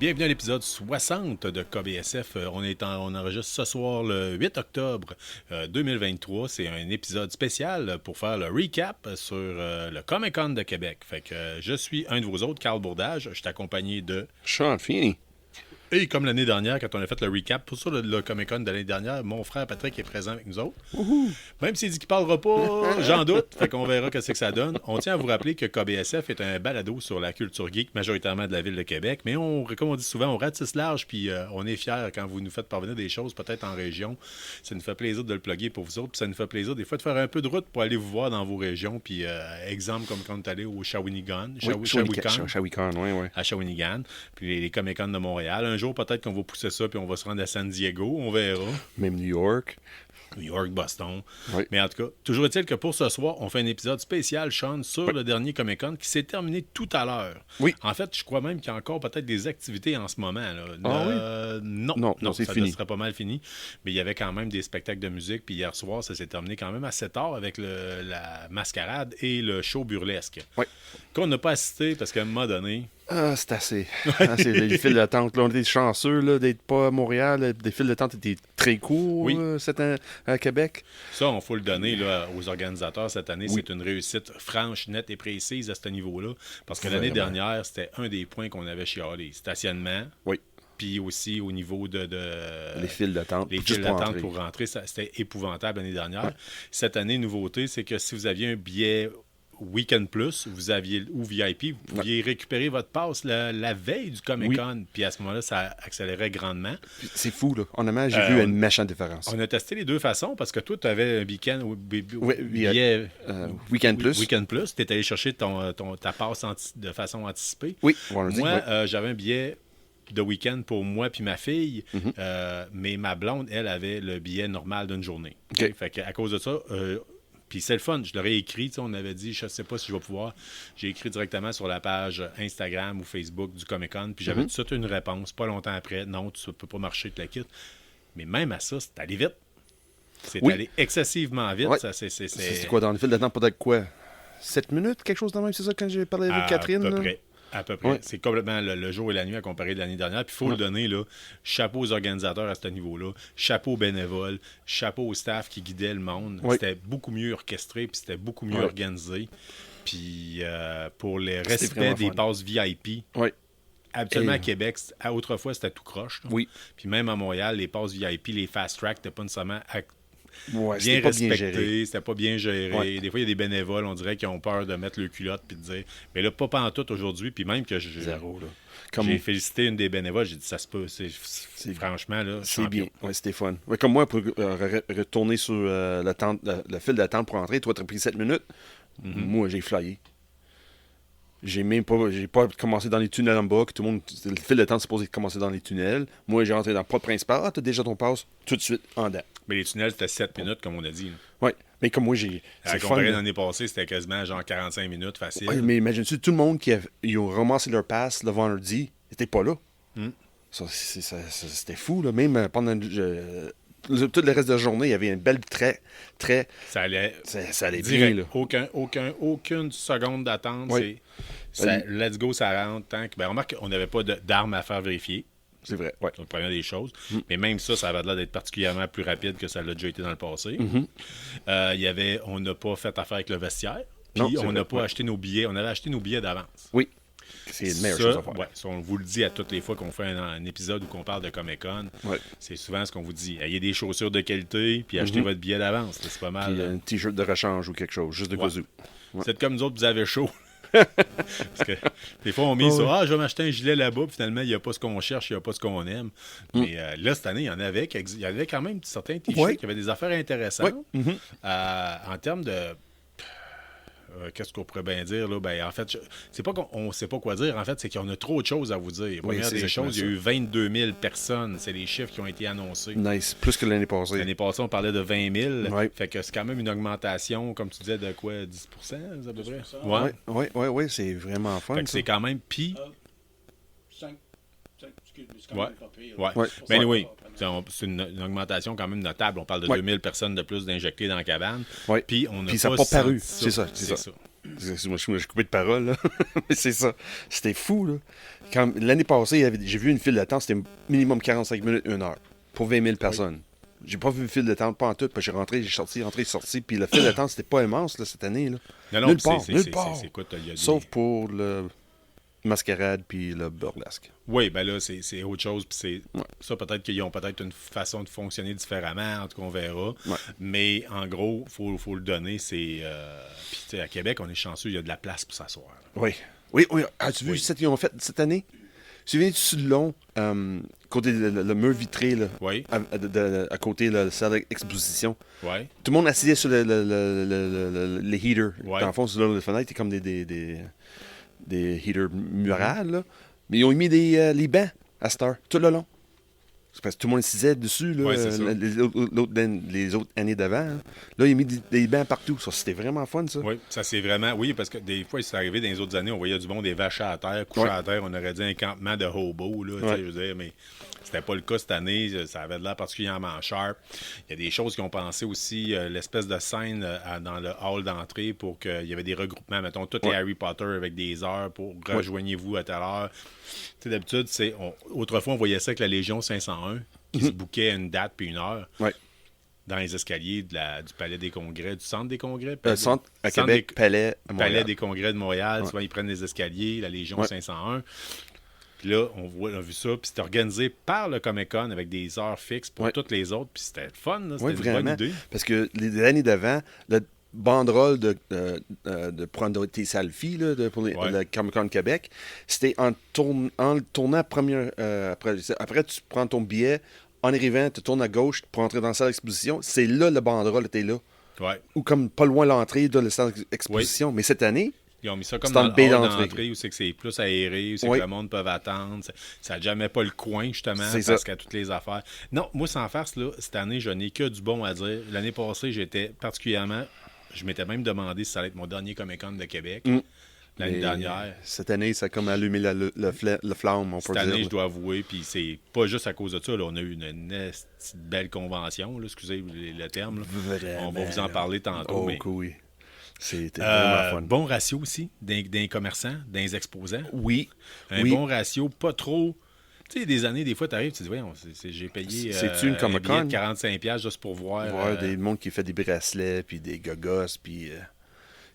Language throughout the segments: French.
Bienvenue à l'épisode 60 de KBSF. On enregistre ce soir le 8 octobre 2023. C'est un épisode spécial pour faire le recap sur le Comic-Con de Québec. Fait que je suis un de vos autres, Carl Bourdage. Je suis accompagné de Sean Feeney. Et comme l'année dernière, quand on a fait le recap pour ça, le Comic-Con de l'année dernière, mon frère Patrick est présent avec nous autres. Même s'il dit qu'il ne parlera pas, j'en doute. Fait qu'on verra ce que ça donne. On tient à vous rappeler que KBSF est un balado sur la culture geek, majoritairement de la ville de Québec. Mais comme on dit souvent, on ratisse large, puis on est fiers quand vous nous faites parvenir des choses, peut-être en région. Ça nous fait plaisir de le plugger pour vous autres. Puis ça nous fait plaisir des fois de faire un peu de route pour aller vous voir dans vos régions. Puis exemple, comme quand on est allé au Shawinigan. Shawinigan, oui. À Shawinigan. Puis les Comic-Con de Montréal. Un jour, peut-être qu'on va pousser ça, puis on va se rendre à San Diego. On verra. Même New York. New York, Boston. Oui. Mais en tout cas, toujours est-il que pour ce soir, on fait un épisode spécial, Sean, sur le dernier Comic-Con qui s'est terminé tout à l'heure. Oui. En fait, je crois même qu'il y a encore peut-être des activités en ce moment. Là. Oui? Non, c'est ça fini. serait pas mal fini. Mais il y avait quand même des spectacles de musique. Puis hier soir, ça s'est terminé quand même assez tard avec la mascarade et le show burlesque. Oui. Qu'on n'a pas assisté parce qu'à un moment donné... C'est assez. C'est les files d'attente. Là, on était chanceux là, d'être pas à Montréal. Les files d'attente étaient très courts à Québec. Ça, on faut le donner là, aux organisateurs cette année. Oui. C'est une réussite franche, nette et précise à ce niveau-là. Parce que l'année dernière, c'était un des points qu'on avait chialé. Stationnement. Oui. Puis aussi au niveau de les files d'attente. Les files d'attente pour rentrer, c'était épouvantable l'année dernière. Ouais. Cette année, nouveauté, c'est que si vous aviez un billet Weekend Plus, vous aviez ou VIP, vous pouviez récupérer votre passe la veille du Comic-Con. Oui. Puis à ce moment-là, ça accélérait grandement. C'est fou, là. Honnêtement, j'ai vu une méchante différence. On a testé les deux façons parce que toi, tu avais un billet Weekend Plus. Weekend Plus. Tu es allé chercher ta passe de façon anticipée. Oui. Moi, j'avais un billet de week-end pour moi puis ma fille, mais ma blonde, elle, avait le billet normal d'une journée. Okay. Fait qu'à cause de ça... Puis c'est le fun, je l'aurais écrit, on avait dit, je ne sais pas si je vais pouvoir. J'ai écrit directement sur la page Instagram ou Facebook du Comic-Con, puis j'avais tout de suite une réponse, pas longtemps après, non, tu ne peux pas marcher, tu la quittes. Mais même à ça, c'est allé vite. C'est allé excessivement vite. Oui. C'est quoi, dans le fil d'attente, peut-être quoi? 7 minutes, quelque chose de même, c'est ça, quand j'ai parlé avec Catherine? À peu près. Ouais. C'est complètement le jour et la nuit à comparer de l'année dernière. Puis il faut le donner, là, chapeau aux organisateurs à ce niveau-là, chapeau aux bénévoles, chapeau au staff qui guidait le monde. Oui. C'était beaucoup mieux orchestré, puis c'était beaucoup mieux organisé. Puis pour le respect des passes VIP, habituellement à Québec, autrefois, c'était tout croche. Là. Oui. Puis même à Montréal, les passes VIP, les fast track, n'étaient pas nécessairement bien respecté, c'était pas bien géré. Ouais. Des fois, il y a des bénévoles, on dirait qu'ils ont peur de mettre le culotte puis de dire. Mais là, pas pantoute aujourd'hui, puis même que Zéro, là. J'ai félicité une des bénévoles, j'ai dit ça se peut. C'est franchement, là, c'est champion. bien. C'était fun. Ouais, comme moi, pour retourner sur le fil d'attente pour entrer, toi, tu as pris 7 minutes. Moi, j'ai flyé. J'ai pas commencé dans les tunnels en bas, que tout le monde, le fil d'attente supposé commencer dans les tunnels. Moi, j'ai rentré dans le porte principal. Ah, t'as déjà ton passe, tout de suite, en dedans. Mais les tunnels, c'était 7 minutes, comme on a dit. Oui, mais comme moi, j'ai... À comparer l'année passée, c'était quasiment genre 45 minutes, facile. Ouais, mais imagine-tu, tout le monde ils ont ramassé leur passe le vendredi, n'était pas là. C'était fou, là. Même pendant... tout le reste de la journée, il y avait une belle très... Ça allait bien, là. Aucune seconde d'attente. Oui. Let's go, ça rentre. Remarque qu'on n'avait pas d'armes à faire vérifier. C'est vrai, oui. C'est la première des choses. Mais même ça avait l'air d'être particulièrement plus rapide que ça l'a déjà été dans le passé. On n'a pas fait affaire avec le vestiaire. Puis on n'a pas acheté nos billets. On avait acheté nos billets d'avance. Oui. C'est une meilleure chose à faire. Ouais, on vous le dit à toutes les fois qu'on fait un épisode où on parle de Comic-Con. Ouais. C'est souvent ce qu'on vous dit. Ayez des chaussures de qualité, puis achetez votre billet d'avance. C'est pas mal. Puis un t-shirt de rechange ou quelque chose, juste de gazou. Ouais. C'est comme nous autres, vous avez chaud. Parce que des fois, on met ça, je vais m'acheter un gilet là-bas, puis finalement, il n'y a pas ce qu'on cherche, il n'y a pas ce qu'on aime. Mais là, cette année, il y avait quand même certains t-shirts qui avaient des affaires intéressantes. En termes de... qu'est-ce qu'on pourrait bien dire, là? En fait, c'est pas qu'on ne sait pas quoi dire. En fait, c'est qu'on a trop de choses à vous dire. Première des choses, il y a eu 22 000 personnes. C'est les chiffres qui ont été annoncés. Nice. Plus que l'année passée. L'année passée, on parlait de 20 000. Ouais. Fait que c'est quand même une augmentation, comme tu disais, de quoi? 10 à peu près? Oui. C'est vraiment fun. Fait que c'est quand même... Puis... 5, excuse-moi, c'est quand même pas pire. Mais oui, c'est une augmentation quand même notable. On parle de 2000 personnes de plus d'injectées dans la cabane. Ouais. Puis on a ça n'a pas paru. C'est ça. Excuse-moi, j'ai coupé de parole, là. Mais c'est ça. C'était fou, là. L'année passée, j'ai vu une file d'attente, c'était minimum 45 minutes, 1 heure. Pour 20 000 personnes. J'ai pas vu une file d'attente, pas en tout. Puis j'ai rentré, j'ai sorti, rentré, sorti. Puis la file d'attente, c'était pas immense, là, cette année, là. Non, Nulle part. Écoute, il y a des... Sauf pour le mascarade puis le burlesque. Oui, ben là, c'est autre chose. Puis ça, peut-être qu'ils ont peut-être une façon de fonctionner différemment. En tout cas, on verra. Ouais. Mais en gros, faut le donner. Puis, tu sais, à Québec, on est chanceux, il y a de la place pour s'asseoir. Oui. Oui. As-tu vu ce qu'ils ont fait cette année? Tu viens du long, côté le mur vitré, là, Oui. à côté de la salle d'exposition. Oui. Tout le monde assis sur les heaters. Ouais. Dans le fond, sur la fenêtre, c'est comme des heaters murales, là. Mais ils ont mis les bancs à cette heure, tout le long. C'est parce que tout le monde s'isait dessus, là, Ouais, c'est ça. les autres années d'avant. Là, ils ont mis des bancs partout. Ça, c'était vraiment fun, ça. Oui, ça c'est vraiment... Oui, parce que des fois, c'est arrivé dans les autres années, on voyait du monde des vaches à terre, couchés à terre, on aurait dit un campement de hobos, là, tu sais, je veux dire, mais c'était pas le cas cette année, ça avait de l'air particulièrement sharp. Il y a des choses qui ont pensé aussi, l'espèce de scène dans le hall d'entrée pour qu'il y avait des regroupements, mettons, tous les Harry Potter avec des heures pour rejoignez-vous à telle heure. Tu sais, d'habitude, autrefois, on voyait ça avec la Légion 501, qui se bouquait une date puis une heure. Ouais. Dans les escaliers du Palais des Congrès, du Centre des Congrès. Centre à Québec, Palais à Montréal. Palais des Congrès de Montréal. Souvent, ils prennent les escaliers, la Légion 501. Puis là, on a vu ça. Puis c'était organisé par le Comic-Con avec des heures fixes pour toutes les autres. Puis c'était fun. Là. C'était une bonne idée. Parce que les années d'avant, le banderole de prendre tes selfies là, pour le Comic-Con Québec, c'était en tournant première... après, tu prends ton billet. En arrivant, tu tournes à gauche pour entrer dans la salle d'exposition. C'est là le banderole était là. Ouais. Ou comme pas loin l'entrée de la salle d'exposition. Mais cette année, ils ont mis ça comme dans le hall d'entrée où c'est que c'est plus aéré, où c'est que le monde peut attendre. Ça n'a jamais pas le coin, justement, parce qu'à toutes les affaires. Non, moi, sans farce, là, cette année, je n'ai que du bon à dire. L'année passée, j'étais particulièrement... Je m'étais même demandé si ça allait être mon dernier Comic-Con de Québec. L'année dernière. Cette année, ça a comme allumé le flamme, on peut dire. Cette année, je dois avouer, puis c'est pas juste à cause de ça. Là, on a eu une belle convention, là, excusez le terme. Là. Vraiment, on va vous en parler tantôt. Oh, mais... oui. C'était vraiment fun. Bon ratio aussi d'un commerçants, d'un exposants. Oui. Bon ratio, pas trop... Tu sais, des années, des fois, tu arrives, tu te dis, voyons, j'ai payé C'est-tu une Comic-Con? Un billet de 45$ juste pour voir... des monde qui fait des bracelets, puis des gogos, puis...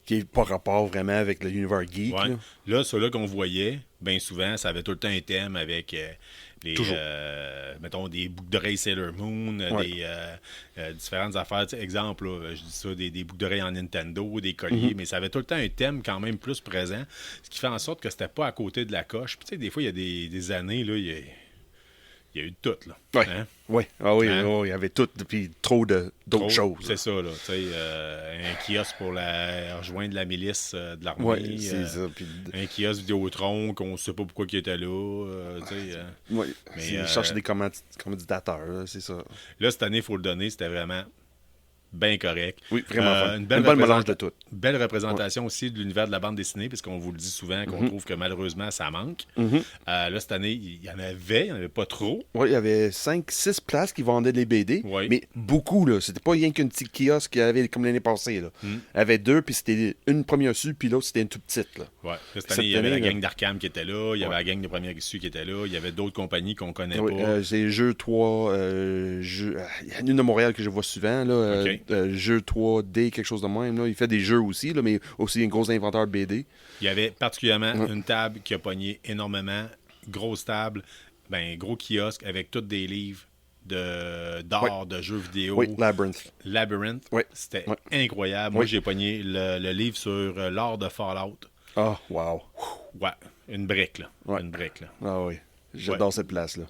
qui n'est pas rapport vraiment avec l'univers geek. Ouais. Là, ceux-là qu'on voyait, bien souvent, ça avait tout le temps un thème avec mettons, des boucles d'oreilles Sailor Moon, des différentes affaires. Exemple, là, je dis ça, des boucles d'oreilles en Nintendo, des colliers, mais ça avait tout le temps un thème quand même plus présent, ce qui fait en sorte que c'était pas à côté de la coche. Puis, tu sais, des fois, il y a des années, là, il y a eu de tout, là. Oui. Hein? Oui. Ah oui, il y avait tout, puis trop d'autres choses. C'est ça, là. Tu sais, un kiosque pour rejoindre la milice de l'armée. Oui, c'est ça. Puis... un kiosque Vidéotron qu'on ne sait pas pourquoi il était là. Oui, mais chercher des commanditateurs, là, c'est ça. Là, cette année, il faut le donner, c'était vraiment bien correct. Oui, vraiment fun. Une belle mélange de tout. Belle représentation aussi de l'univers de la bande dessinée, puisqu'on vous le dit souvent qu'on trouve que malheureusement, ça manque. Là, cette année, il y en avait pas trop. Oui, il y avait 5-6 places qui vendaient des BD, mais beaucoup, là. C'était pas rien qu'une petite kiosque qu'il y avait comme l'année passée, là. Il y avait deux, puis c'était une première issue, puis l'autre, c'était une toute petite, là. Ouais. Cette année, il y avait la gang d'Arkham qui était là, il y avait la gang de première issue qui était là, il y avait d'autres compagnies qu'on connaît pas. C'est Jeux 3, il y a une de Montréal que je vois souvent, là. Jeux 3D, quelque chose de même, là. Il fait des jeux aussi, là, mais aussi un gros inventeur de BD. Il y avait particulièrement une table qui a pogné énormément, grosse table, gros kiosque avec tous des livres d'art, de jeux vidéo. Oui, Labyrinth. Oui. C'était incroyable. Moi, j'ai pogné le livre sur l'art de Fallout. Ah, wow. Ouais, une brique, là. Une brique, là. Ah oui, j'adore cette place-là.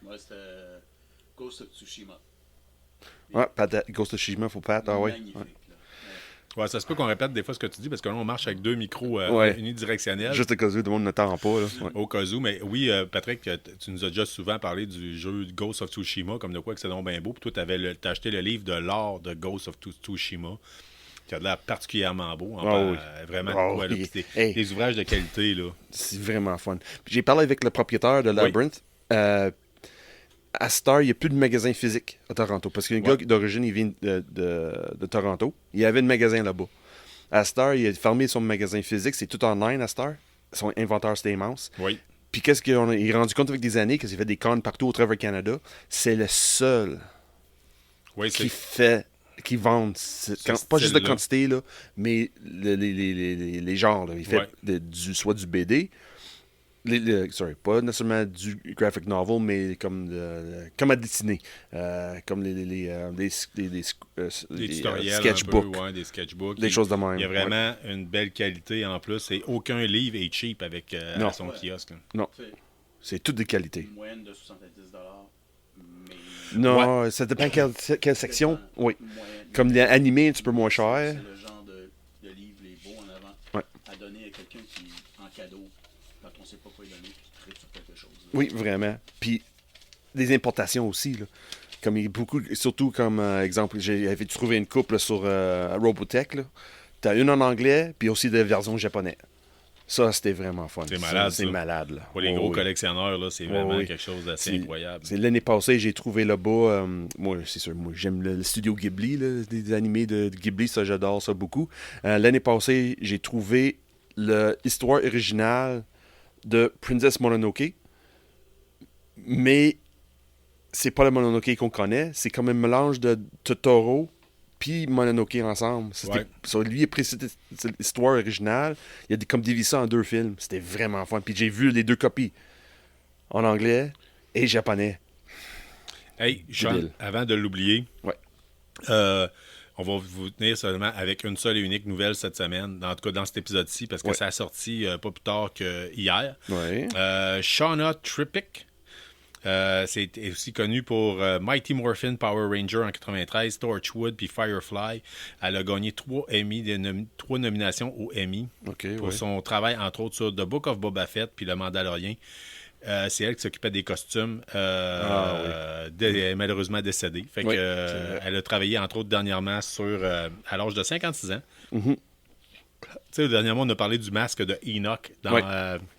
Moi, c'était Ghost of Tsushima. Ouais, Ghost of Tsushima, faut pas. Ah oui. Ouais, ça se peut qu'on répète des fois ce que tu dis, parce que là, on marche avec deux micros unidirectionnels. Juste au cas où, tout le monde n'attend pas. Là. Ouais. Au cas où, mais oui, Patrick, tu nous as déjà souvent parlé du jeu Ghost of Tsushima, comme de quoi que c'est donc bien beau. Puis toi, t'as acheté le livre de l'art de Ghost of Tsushima, qui a l'air particulièrement beau. Vraiment, des ouvrages de qualité. Là. C'est vraiment fun. Puis j'ai parlé avec le propriétaire de Labyrinth. À Star, il n'y a plus de magasin physique à Toronto. Parce qu'un gars d'origine, il vient de Toronto. Il y avait un magasin là-bas. À Star, il a fermé son magasin physique. C'est tout online à Star. Son inventeur, c'était immense. Oui. Puis qu'est-ce qu'il est rendu compte avec des années, qu'il fait des cons partout au travers du Canada. C'est le seul Oui, qui vend, pas juste de style-là. quantité, là, mais les genres. Là. Il fait soit du BD, pas nécessairement du graphic novel, mais comme à dessiner. Comme des tutoriels, sketchbooks. Des sketchbooks. Des choses de même. Il y a vraiment une belle qualité en plus. Et aucun livre est cheap avec Non. à son kiosque. Là. Non, c'est toutes des qualités. Une moyenne de 70$, mais... Non, ça dépend quelle section. Oui. Moyenne. Comme les animés, un petit peu moins C'est cher. le genre de livre, les beaux en avant, Ouais. à donner à quelqu'un qui, en cadeau, quand on sait pas quoi lui donner, puis qui tripe sur quelque chose. Là. Oui, vraiment. Puis des importations aussi, là. Comme il y a beaucoup, surtout comme exemple, j'avais trouvé une couple sur Robotech. Là. T'as une en anglais, puis aussi des versions japonais. Ça, c'était vraiment fun. C'est malade, C'est ça. malade, là. Pour les Oh, gros oui. collectionneurs, là, c'est Oh, vraiment oui. quelque chose d'assez incroyable. C'est l'année passée, j'ai trouvé là-bas. Moi, c'est sûr, moi, j'aime le studio Ghibli, là, des animés de Ghibli, ça, j'adore ça beaucoup. L'année passée, j'ai trouvé l'histoire originale de Princess Mononoke. Mais c'est pas le Mononoke qu'on connaît. C'est comme un mélange de Totoro puis Mononoke ensemble. Ouais. Lui, il a pris cette histoire originale. Il a comme divisé ça en 2 films. C'était vraiment fun. Puis j'ai vu les 2 copies. En anglais et japonais. Hey, Sean, Débile. avant de l'oublier, Ouais. on va vous tenir seulement avec une seule et unique nouvelle cette semaine, en tout cas dans cet épisode-ci, parce que Ouais. ça a sorti pas plus tard qu'hier. Ouais. Shauna Trippick, c'est aussi connu pour Mighty Morphin Power Ranger en 93, Torchwood puis Firefly. Elle a gagné 3 nominations aux Emmy OK, pour ouais. son travail, entre autres, sur The Book of Boba Fett puis Le Mandalorian. C'est elle qui s'occupait des costumes. Elle est malheureusement décédée. Fait Oui, que, c'est vrai. elle a travaillé, entre autres, dernièrement à l'âge de 56 ans. Mhm. Tu sais, dernièrement, on a parlé du masque de Enoch dans Oui.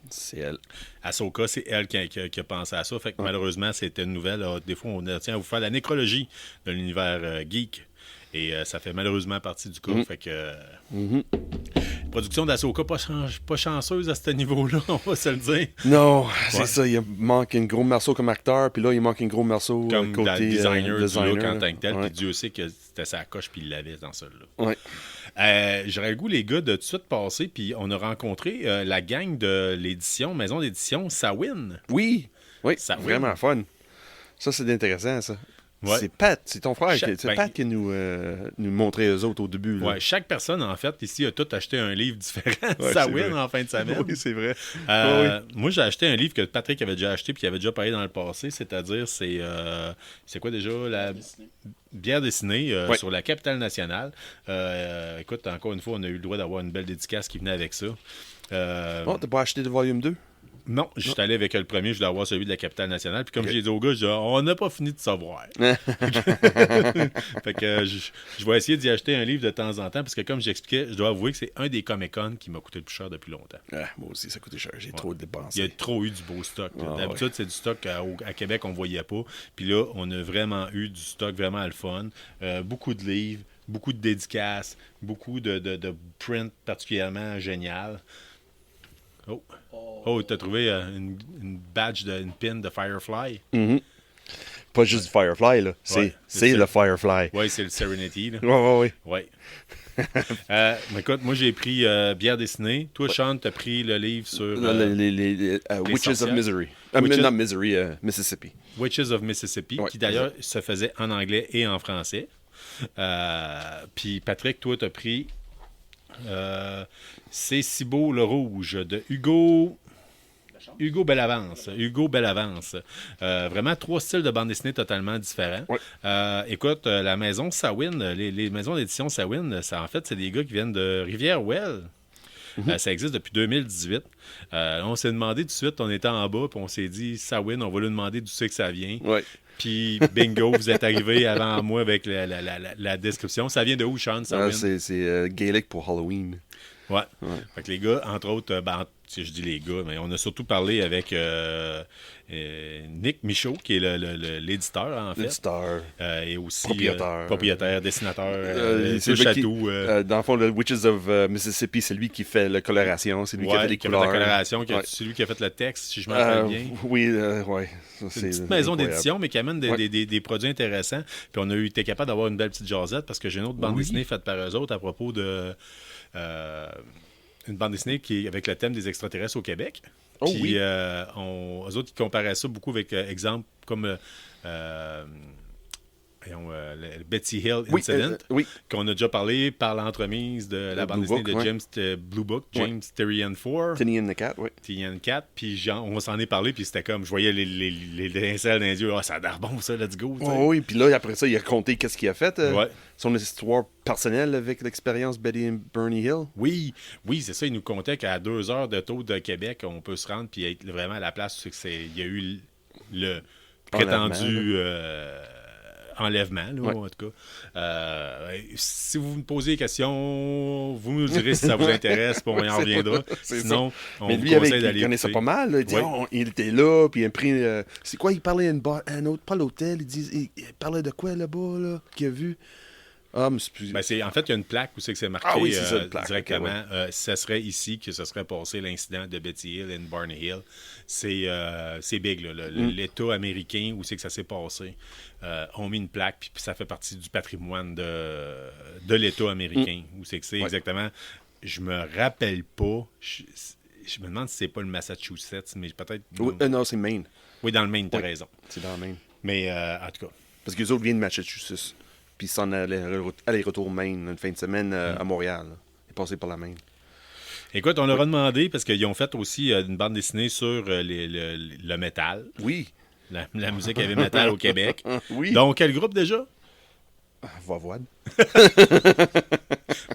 C'est elle. Ahsoka. C'est elle qui a pensé à ça. Fait que malheureusement, c'était une nouvelle. Des fois, on tient à vous faire la nécrologie de l'univers geek. Et ça fait malheureusement partie du cas. Fait que... Production d'Ahsoka pas chanceuse à ce niveau-là, on va se le dire. Non, Ouais. c'est ça. Il manque un gros morceau comme acteur, puis là, il manque un gros morceau Comme côté dans le designer du look en là. tant que tel. Ouais. Puis Dieu sait que c'était sa coche, puis il l'avait dans celui-là. Ouais. J'aurais le goût, les gars, de tout de suite passer, puis on a rencontré la gang de l'édition, maison d'édition, Sawin. Oui, Ça, oui. vraiment fun. Ça, c'est intéressant, ça. Ouais. C'est Pat, c'est ton frère. C'est Ben, Pat qui nous montrait eux autres au début. Là. Ouais, chaque personne, en fait, ici, a tout acheté un livre différent. Ouais, Ça c'est win vrai. en fin de semaine. Oui, c'est vrai. Moi, j'ai acheté un livre que Patrick avait déjà acheté puis il avait déjà parlé dans le passé, c'est-à-dire, c'est quoi déjà? La Disney. bière dessinée Ouais. sur la capitale nationale. Écoute, encore une fois, on a eu le droit d'avoir une belle dédicace qui venait avec ça. Oh, t'as pas acheté le volume 2? Non, je suis allé avec le premier, je voulais avoir celui de la capitale nationale. Puis comme j'ai dit au gars, je dis, on n'a pas fini de savoir. Fait que je vais essayer d'y acheter un livre de temps en temps, parce que comme j'expliquais, je dois avouer que c'est un des Comic-Con qui m'a coûté le plus cher depuis longtemps. Ah, moi aussi, ça coûtait cher. J'ai trop Il y dépensé. a trop eu du beau stock. Ah, D'habitude, c'est du stock à Québec, on ne voyait pas. Puis là, on a vraiment eu du stock vraiment le fun. Beaucoup de livres, beaucoup de dédicaces, beaucoup de prints particulièrement génial. Oh, t'as trouvé une badge, une pin de Firefly? Pas juste du Firefly, là. Ouais, C'est c'est le Firefly. Oui, c'est le Serenity. Là. Ouais. Ouais. Écoute, moi, j'ai pris Bière dessinée. Toi, Sean, t'as pris le livre sur Les Witches of sorcières. Misery. Witches- Not Misery, Mississippi. Witches of Mississippi, Ouais, qui d'ailleurs se faisait en anglais et en français. Puis Patrick, toi, t'as pris C'est si beau le rouge de Hugo Bellavance. Vraiment 3 styles de bande dessinée totalement différents. Ouais. Écoute, la maison Sawin, les maisons d'édition Sawin, en fait, c'est des gars qui viennent de Rivière-Ouelle. Ça existe depuis 2018. On s'est demandé tout de suite, on était en bas, puis on s'est dit, Sawin, on va lui demander d'où c'est que ça vient. Ouais. Puis bingo, vous êtes arrivé avant moi avec la description. Ça vient de où, Sean, Sawin? C'est Gaelic pour Halloween. Ouais. Fait que les gars, entre autres, si je dis les gars, mais on a surtout parlé avec Nick Michaud, qui est l'éditeur, en fait. L'éditeur. Et aussi Propriétaire. dessinateur, c'est touche lui à qui- tout. Dans le fond, le Witches of Mississippi, c'est lui qui fait la coloration, c'est lui qui a fait les qui a fait la couleurs. coloration, Ouais. c'est lui qui a fait le texte, si je me rappelle bien. Oui, ouais. Ça, C'est une petite maison incroyable. d'édition, mais qui amène Ouais. des produits intéressants. Puis on a été capable d'avoir une belle petite jasette parce que j'ai une autre bande Oui. dessinée faite par eux autres à propos de une bande dessinée qui est avec le thème des extraterrestres au Québec. Oh Puis oui. eux autres, ils comparaient ça beaucoup avec exemple comme le Betsy Hill Oui, Incident, oui. qu'on a déjà parlé par l'entremise de la bande Blue dessinée Book, de ouais. James Blue Book, Ouais. James Tyrion 4. Tinny and the Cat, oui. TN4, puis on s'en est parlé, puis c'était comme, je voyais les étincelles dans les yeux, ça a l'air bon ça, let's go. tu sais. Oh, oui, puis là, après ça, il a raconté qu'est-ce qu'il a fait. Ouais. Son histoire personnelle avec l'expérience Betty and Bernie Hill. Oui, c'est ça, il nous contait qu'à 2 heures de taux de Québec, on peut se rendre, puis être vraiment à la place où il y a eu le prétendu enlèvement, là, Ouais. en tout cas. Si vous me posez des questions, vous nous direz si ça vous intéresse, puis on y en reviendra. C'est Sinon, on Mais vous lui, conseille il d'aller connaissait écouter. pas mal. Là. Il, dit, Ouais. il était là, puis il a pris... c'est quoi, il parlait à un autre, pas l'hôtel, il parlait de quoi là-bas, là, qu'il a vu? Ah, mais c'est plus... Ben, en fait, il y a une plaque où c'est que c'est marqué Ah oui, c'est ça, une plaque, directement. ok, Ça serait ici que ça serait passé l'incident de Betty Hill et Barney Hill. C'est big, là, l'État américain où c'est que ça s'est passé. On mis une plaque, puis ça fait partie du patrimoine de l'État américain. Où c'est que c'est Ouais. exactement. Je me rappelle pas. Je me demande si c'est pas le Massachusetts, mais peut-être. Oui, non, c'est Maine. Oui, dans le Maine, t'as Oui. raison. C'est dans Maine. Mais en tout cas. Parce que les autres viennent de Massachusetts. Puis ils s'en allaient aller-retour Maine, une fin de semaine à Montréal. Là. Ils est passé par la Maine. Écoute, on leur a demandé, parce qu'ils ont fait aussi une bande dessinée sur le métal, Oui. la musique heavy metal au Québec. Oui. Donc, quel groupe déjà? Voivode.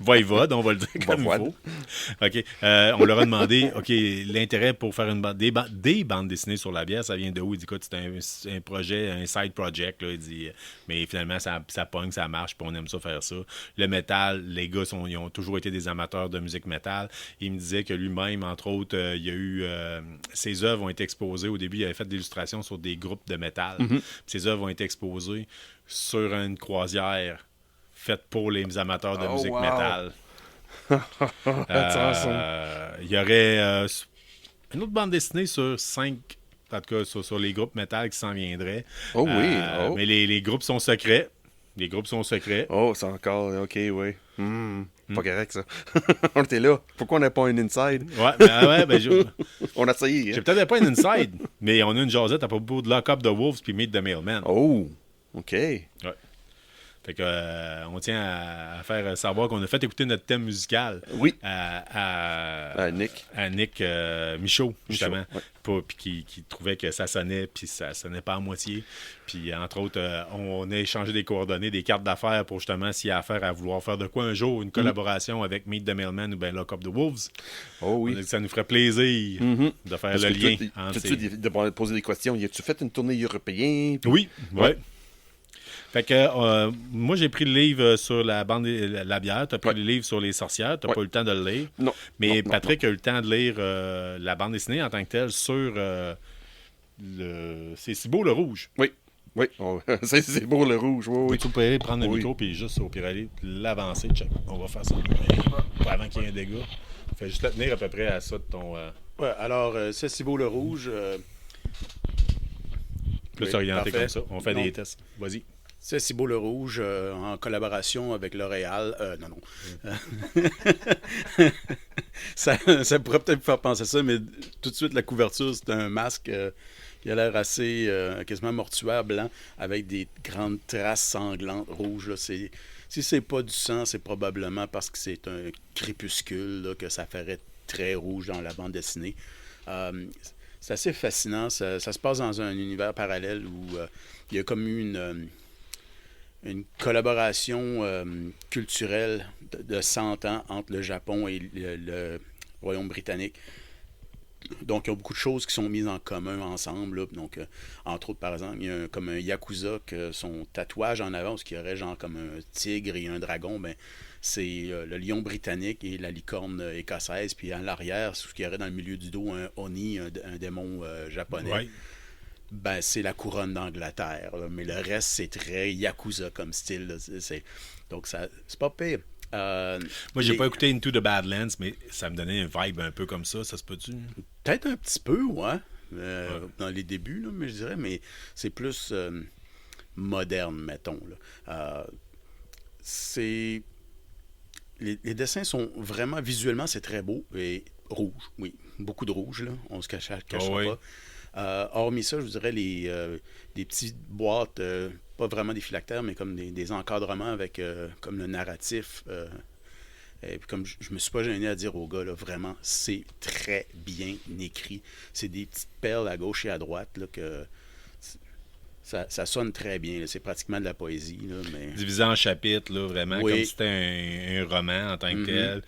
Voivode, on va le dire comme il Voivode. faut. OK. On leur a demandé, OK, l'intérêt pour faire des bandes dessinées sur la bière, ça vient de où? Il dit, écoute, c'est un projet, un side project. Là. Il dit, mais finalement, ça pogne, ça marche, puis on aime ça faire ça. Le métal, les gars, ils ont toujours été des amateurs de musique métal. Il me disait que lui-même, entre autres, il y a eu... ses œuvres ont été exposées. Au début, il avait fait des illustrations sur des groupes de métal. Ses œuvres ont été exposées sur une croisière faite pour les amateurs de Oh, musique wow. métal. That's awesome. Il y aurait une autre bande dessinée sur 5, en tout cas sur les groupes métal qui s'en viendraient. Oh oui. Oh. Mais les groupes sont secrets. Les groupes sont secrets. Oh, c'est encore... OK, oui. Pas correct, ça. On était là. Pourquoi on n'a pas un inside? Ouais, On a essayé. j'ai Hein? peut-être pas une inside, mais on a une jasette à propos de Lock Up the Wolves puis Meet the Mailman. Oh, OK. Fait que, on tient à faire savoir qu'on a fait écouter notre thème musical Oui. à Nick. Michaud, justement, ouais. puis qui trouvait que ça sonnait, puis ça sonnait pas à moitié. Puis, entre autres, on a échangé des coordonnées, des cartes d'affaires pour justement, s'il y a affaire à vouloir faire de quoi un jour, une collaboration avec Meet the Mailman ou bien Lock Up the Wolves. Oh oui. On a dit que ça nous ferait plaisir de faire Parce le que lien tout entre de suite, de poser des questions. Y a-tu fait une tournée européenne? Puis- Oui, ouais. Fait que moi, j'ai pris le livre sur la bande la bière. Tu as pris le livre sur les sorcières. Tu n'as pas eu le temps de le lire. Non. Mais Non, Patrick a eu le temps de lire la bande dessinée en tant que telle sur c'est si beau le rouge. Oui. Oui. Oh, c'est beau le rouge. Oui, oui. Tu peux aller prendre le Oui. micro puis juste au pire aller l'avancer. Check. On va faire ça. Pas avant qu'il y ait un dégât. Fais juste la tenir à peu près à ça de ton. Ouais, alors, c'est si beau le rouge. Plus Oui, orienté parfait. comme ça. On fait Non. des tests. Vas-y. C'est si beau le rouge en collaboration avec L'Oréal. Non. ça pourrait peut-être vous faire penser à ça, mais tout de suite, la couverture, c'est un masque qui a l'air assez quasiment mortuaire blanc avec des grandes traces sanglantes rouges. Là. Si c'est pas du sang, c'est probablement parce que c'est un crépuscule là, que ça ferait très rouge dans la bande dessinée. C'est assez fascinant. Ça se passe dans un univers parallèle où il y a comme eu une collaboration culturelle de 100 ans entre le Japon et le Royaume britannique. Donc, il y a beaucoup de choses qui sont mises en commun ensemble. Là. Donc, entre autres, par exemple, il y a comme un Yakuza que son tatouage en avant, ce qui aurait genre comme un tigre et un dragon, ben, c'est le lion britannique et la licorne écossaise. Puis à l'arrière, ce qu'il y aurait dans le milieu du dos, un Oni, un démon japonais. Ouais. Ben, c'est la couronne d'Angleterre. Là. Mais le reste, c'est très Yakuza comme style. Là. Donc, c'est pas pire. Moi, j'ai pas écouté Into the Badlands, mais ça me donnait un vibe un peu comme ça se peut-tu? Peut-être un petit peu, ouais. Dans les débuts, là, mais je dirais, mais c'est plus moderne, mettons. Là. C'est... Les dessins sont vraiment, visuellement, c'est très beau. Et rouge, oui. Beaucoup de rouge, là. On se cachera pas. Hormis ça, je vous dirais des petites boîtes, pas vraiment des phylactères, mais comme des encadrements avec comme le narratif. Et puis comme je me suis pas gêné à dire aux gars, là, vraiment, c'est très bien écrit. C'est des petites perles à gauche et à droite là, que ça sonne très bien. Là. C'est pratiquement de la poésie. Là, mais... Divisé en chapitres, là, vraiment, oui. comme si c'était un roman en tant que tel.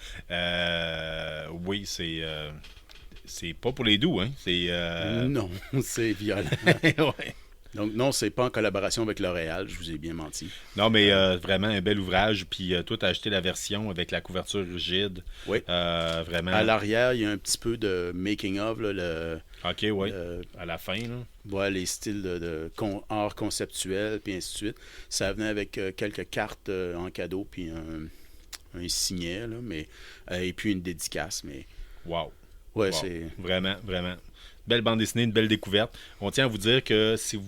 Oui, c'est pas pour les doux, hein? Non, c'est violent. Ouais. Donc non, c'est pas en collaboration avec L'Oréal, je vous ai bien menti. Non, mais vraiment un bel ouvrage. Puis toi, tu as acheté la version avec la couverture rigide. Oui. Vraiment. À l'arrière, il y a un petit peu de making-of. OK, oui. À la fin, là. Ouais, les styles art conceptuel, puis ainsi de suite. Ça venait avec quelques cartes en cadeau, puis un signet, là, mais, et puis une dédicace. Mais... Wow. Ouais, Wow. c'est... Vraiment, vraiment. Belle bande dessinée, une belle découverte. On tient à vous dire que si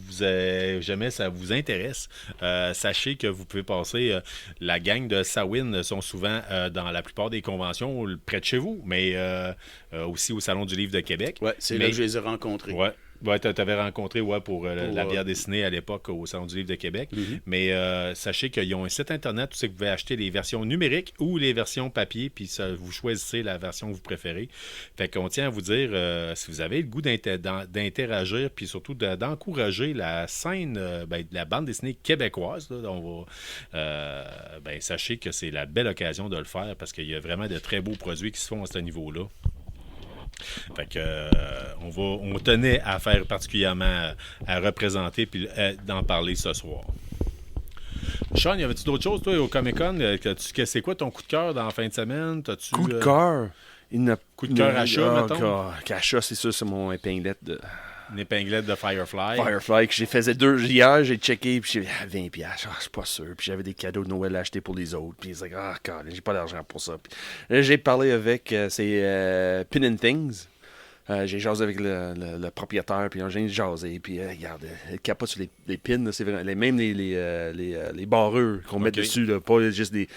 jamais ça vous intéresse, sachez que vous pouvez passer. La gang de Samhain sont souvent dans la plupart des conventions près de chez vous, mais aussi au Salon du Livre de Québec. Ouais, c'est là que je les ai rencontrés. Ouais, tu t'avais rencontré pour la bière dessinée à l'époque au Salon du Livre de Québec. Mm-hmm. Mais sachez qu'ils ont un site internet où vous pouvez acheter les versions numériques ou les versions papier, puis vous choisissez la version que vous préférez. Fait qu'on tient à vous dire, si vous avez le goût d'interagir, puis surtout d'encourager la scène de la bande dessinée québécoise, là, sachez que c'est la belle occasion de le faire parce qu'il y a vraiment de très beaux produits qui se font à ce niveau-là. Fait que on tenait à faire particulièrement à représenter puis d'en parler ce soir. Sean, y avait-tu d'autres choses, toi, au Comic-Con? C'est quoi ton coup de cœur dans la fin de semaine? Coup de cœur? Coup de cœur achat, mettons? Achat, c'est sûr, c'est mon épinglette de... Une épinglette de Firefly. Firefly, que j'ai fait 2 hier, j'ai checké, puis j'ai 20$. Je suis pas sûr. Puis j'avais des cadeaux de Noël à acheter pour les autres. Puis c'est like, j'ai pas d'argent pour ça. Puis là, j'ai parlé avec Pin and Things. J'ai jasé avec le propriétaire, puis j'ai jasé, puis regarde, il capote sur les pins, là, c'est vraiment, même les barreurs qu'on met dessus, là, pas juste des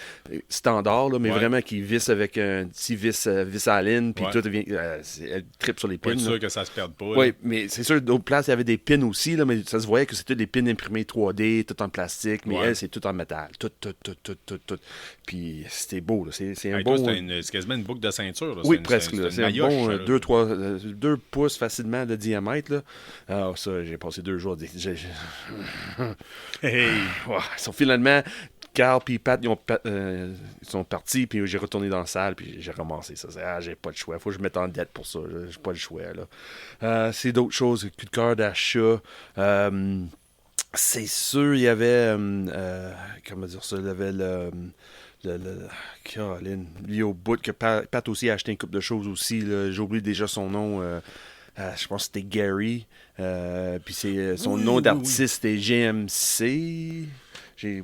standards, là, mais vraiment qui vissent avec un petit vis à laine, puis tout devient, elle tripe sur les pins. Pour être sûr que ça se perde pas. Oui, mais c'est sûr, d'autres places, il y avait des pins aussi, là, mais ça se voyait que c'était des pins imprimés 3D, tout en plastique, mais elle, c'est tout en métal, tout. Puis c'était beau, là, c'est un beau... C'est quasiment une boucle de ceinture. Là. Oui, presque, là. C'est un bon 2 pouces facilement de diamètre. Là. Alors ça, j'ai passé 2 jours. Finalement, Carl et Pat, ils sont partis, puis j'ai retourné dans la salle, puis j'ai ramassé ça. J'ai pas de choix. Faut que je mette en dette pour ça. J'ai pas le choix. Là. C'est d'autres choses. Coup de cœur d'achat. C'est sûr, il y avait... comment dire ça? Il y avait Caroline, lui au bout, que Pat aussi a acheté une couple de choses aussi. Là. J'ai oublié déjà son nom. Je pense que c'était Gary. Puis son nom d'artiste c'était GMC. C'est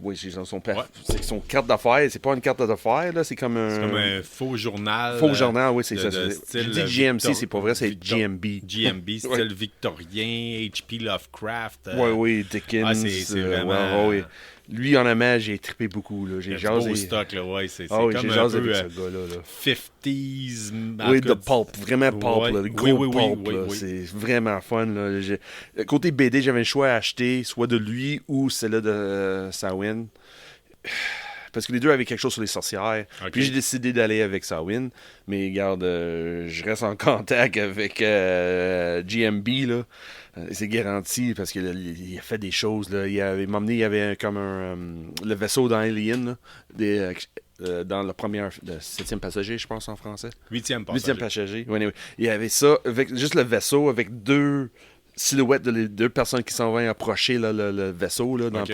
son carte d'affaires. C'est pas une carte d'affaires, là. C'est comme un faux journal. Faux journal, oui, c'est ça. Je dis GMC, c'est pas vrai, c'est GMB. GMB, style victorien, H.P. Lovecraft. Oui, Dickens. C'est vraiment... oui. Lui, en amant, j'ai trippé beaucoup. Là. J'ai jasé. Beau stock, là, ouais. C'est comme un jasé peu avec ce gars-là. 50s. Oui, de pulp. Vraiment pulp. Là, gros pulp. Oui. C'est vraiment fun. Là. Côté BD, j'avais le choix à acheter soit de lui ou celle-là de Samhain. Parce que les deux avaient quelque chose sur les sorcières. Okay. Puis j'ai décidé d'aller avec Samhain. Mais regarde, je reste en contact avec GMB, là. C'est garanti parce qu'il a fait des choses. Là. Il m'a emmené, il y avait comme le vaisseau dans Alien. Là, dans le premier, le 7e passager, je pense, en français. 8e passager. 8e passager. Oui, oui. Il y avait ça, avec juste le vaisseau, avec deux silhouettes de les deux personnes qui s'en vont approcher là, le vaisseau. Là, dans OK.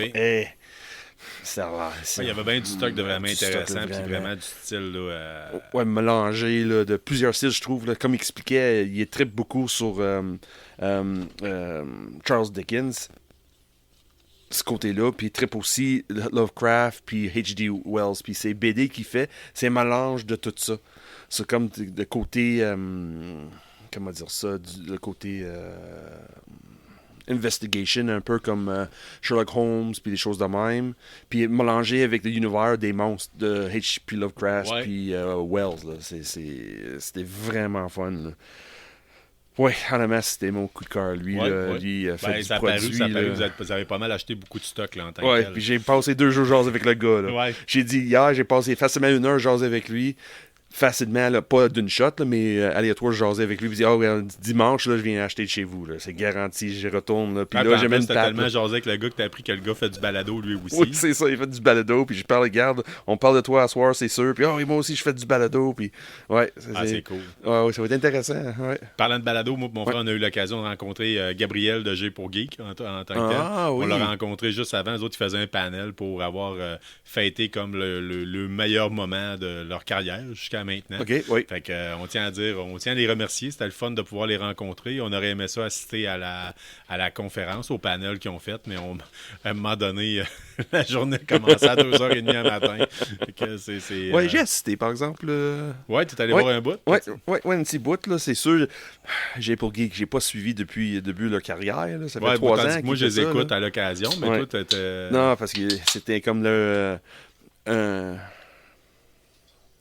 ça va. Il y avait bien du stock de vraiment Du stock, intéressant, puis vraiment. vraiment du style. Là, Ouais, mélangé là, de plusieurs styles, je trouve. Là. Comme il expliquait, il trippe beaucoup sur Charles Dickens, ce côté-là, puis il trippe aussi Lovecraft, puis H.G. Wells, puis c'est BD qu'il fait, c'est un mélange de tout ça. C'est comme le côté, comment dire ça, le côté investigation, un peu comme Sherlock Holmes, puis des choses de même, puis mélangé avec l'univers des monstres de H.P. Lovecraft, Ouais. puis Wells. Là. C'était vraiment fun. Là. Ouais, honnêtement, c'était mon coup de cœur. Lui, Ouais, là, ouais. lui fait du ça a produit. paru, là. vous avez pas mal acheté beaucoup de stock là, en tant que Ouais, tel. puis j'ai passé 2 jours jaser avec le gars. Là. Ouais. J'ai dit hier, j'ai passé facilement 1 heure jaser avec lui. Facilement, là, pas d'une shot, là, mais aléatoire, je jasais avec lui. Il dit, dimanche, là, je viens acheter de chez vous. là. C'est garanti, j'y retourne. Là. Puis Ah, là, puis en j'ai plus, même une t'as table. tellement là. jasé avec le gars que t'as appris que le gars fait du balado lui aussi. Oui, c'est ça, il fait du balado. Puis je parle, regarde, on parle de toi à soir, c'est sûr. Puis moi aussi, je fais du balado. Puis ouais, C'est cool. Ouais, ça va être intéressant. Ouais. Parlant de balado, moi et mon frère, on a eu l'occasion de rencontrer Gabriel de G pour Geek en tant que tel. Ah, oui. On l'a rencontré juste avant. Les autres, ils faisaient un panel pour avoir fêté comme le meilleur moment de leur carrière jusqu'à maintenant. OK, oui. Fait que, on tient à les remercier. C'était le fun de pouvoir les rencontrer. On aurait aimé ça assister à la conférence, au panel qu'ils ont fait, mais à un moment donné, la journée commençait à 2h30 le matin. Fait que c'est, Ouais, j'ai assisté, par exemple. Ouais, tu es allé Ouais. voir un bout? Ouais, un petit bout, là, c'est sûr. J'ai pour Geek, j'ai pas suivi depuis le début de leur carrière. Là. Ça fait Ouais, 3 tandis ans. que moi, je qu'ils les font ça, écoute là. à l'occasion, mais Ouais. toi, t'étais... Non, parce que c'était comme leur.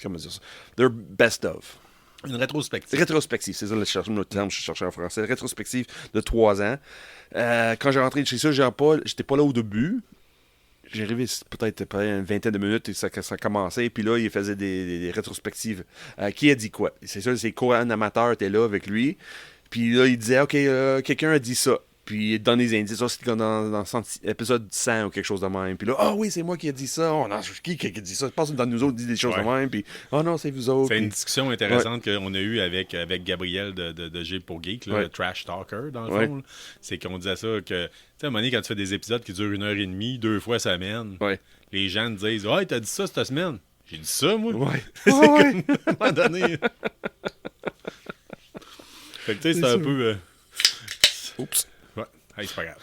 Comment dire ça? Their best of. Une rétrospective. Rétrospective, c'est ça le terme que je cherchais en français. Rétrospective de 3 ans. Quand j'ai rentré chez ça, j'étais pas là au début. J'ai arrivé peut-être une vingtaine de minutes et ça commençait. Puis là, il faisait des rétrospectives. Qui a dit quoi? C'est ça, ses co-animateurs étaient là avec lui. Puis là, il disait, OK, quelqu'un a dit ça. Puis il donne des indices. Ça, c'était comme dans l'épisode 100 ou quelque chose de même. Puis là, oui, c'est moi qui ai dit ça. Oh non, qui a dit ça? Je pense que dans nous autres, dit des choses Ouais. de même. Puis, non, c'est vous autres. C'est une Puis- discussion intéressante qu'on a eue avec Gabriel de G pour Geek, là, Ouais. le Trash Talker, dans le Ouais. fond. Là. C'est qu'on disait ça que, tu sais, à un moment donné, quand tu fais des épisodes qui durent 1h30, 2 fois semaine, Ouais. les gens te disent, « t'as dit ça cette semaine? » J'ai dit ça, moi. Ouais. C'est Ouais. comme, à un moment donné. Fait que, tu sais, c'est un sûr. peu. Oups. Ouais, hey, c'est pas grave.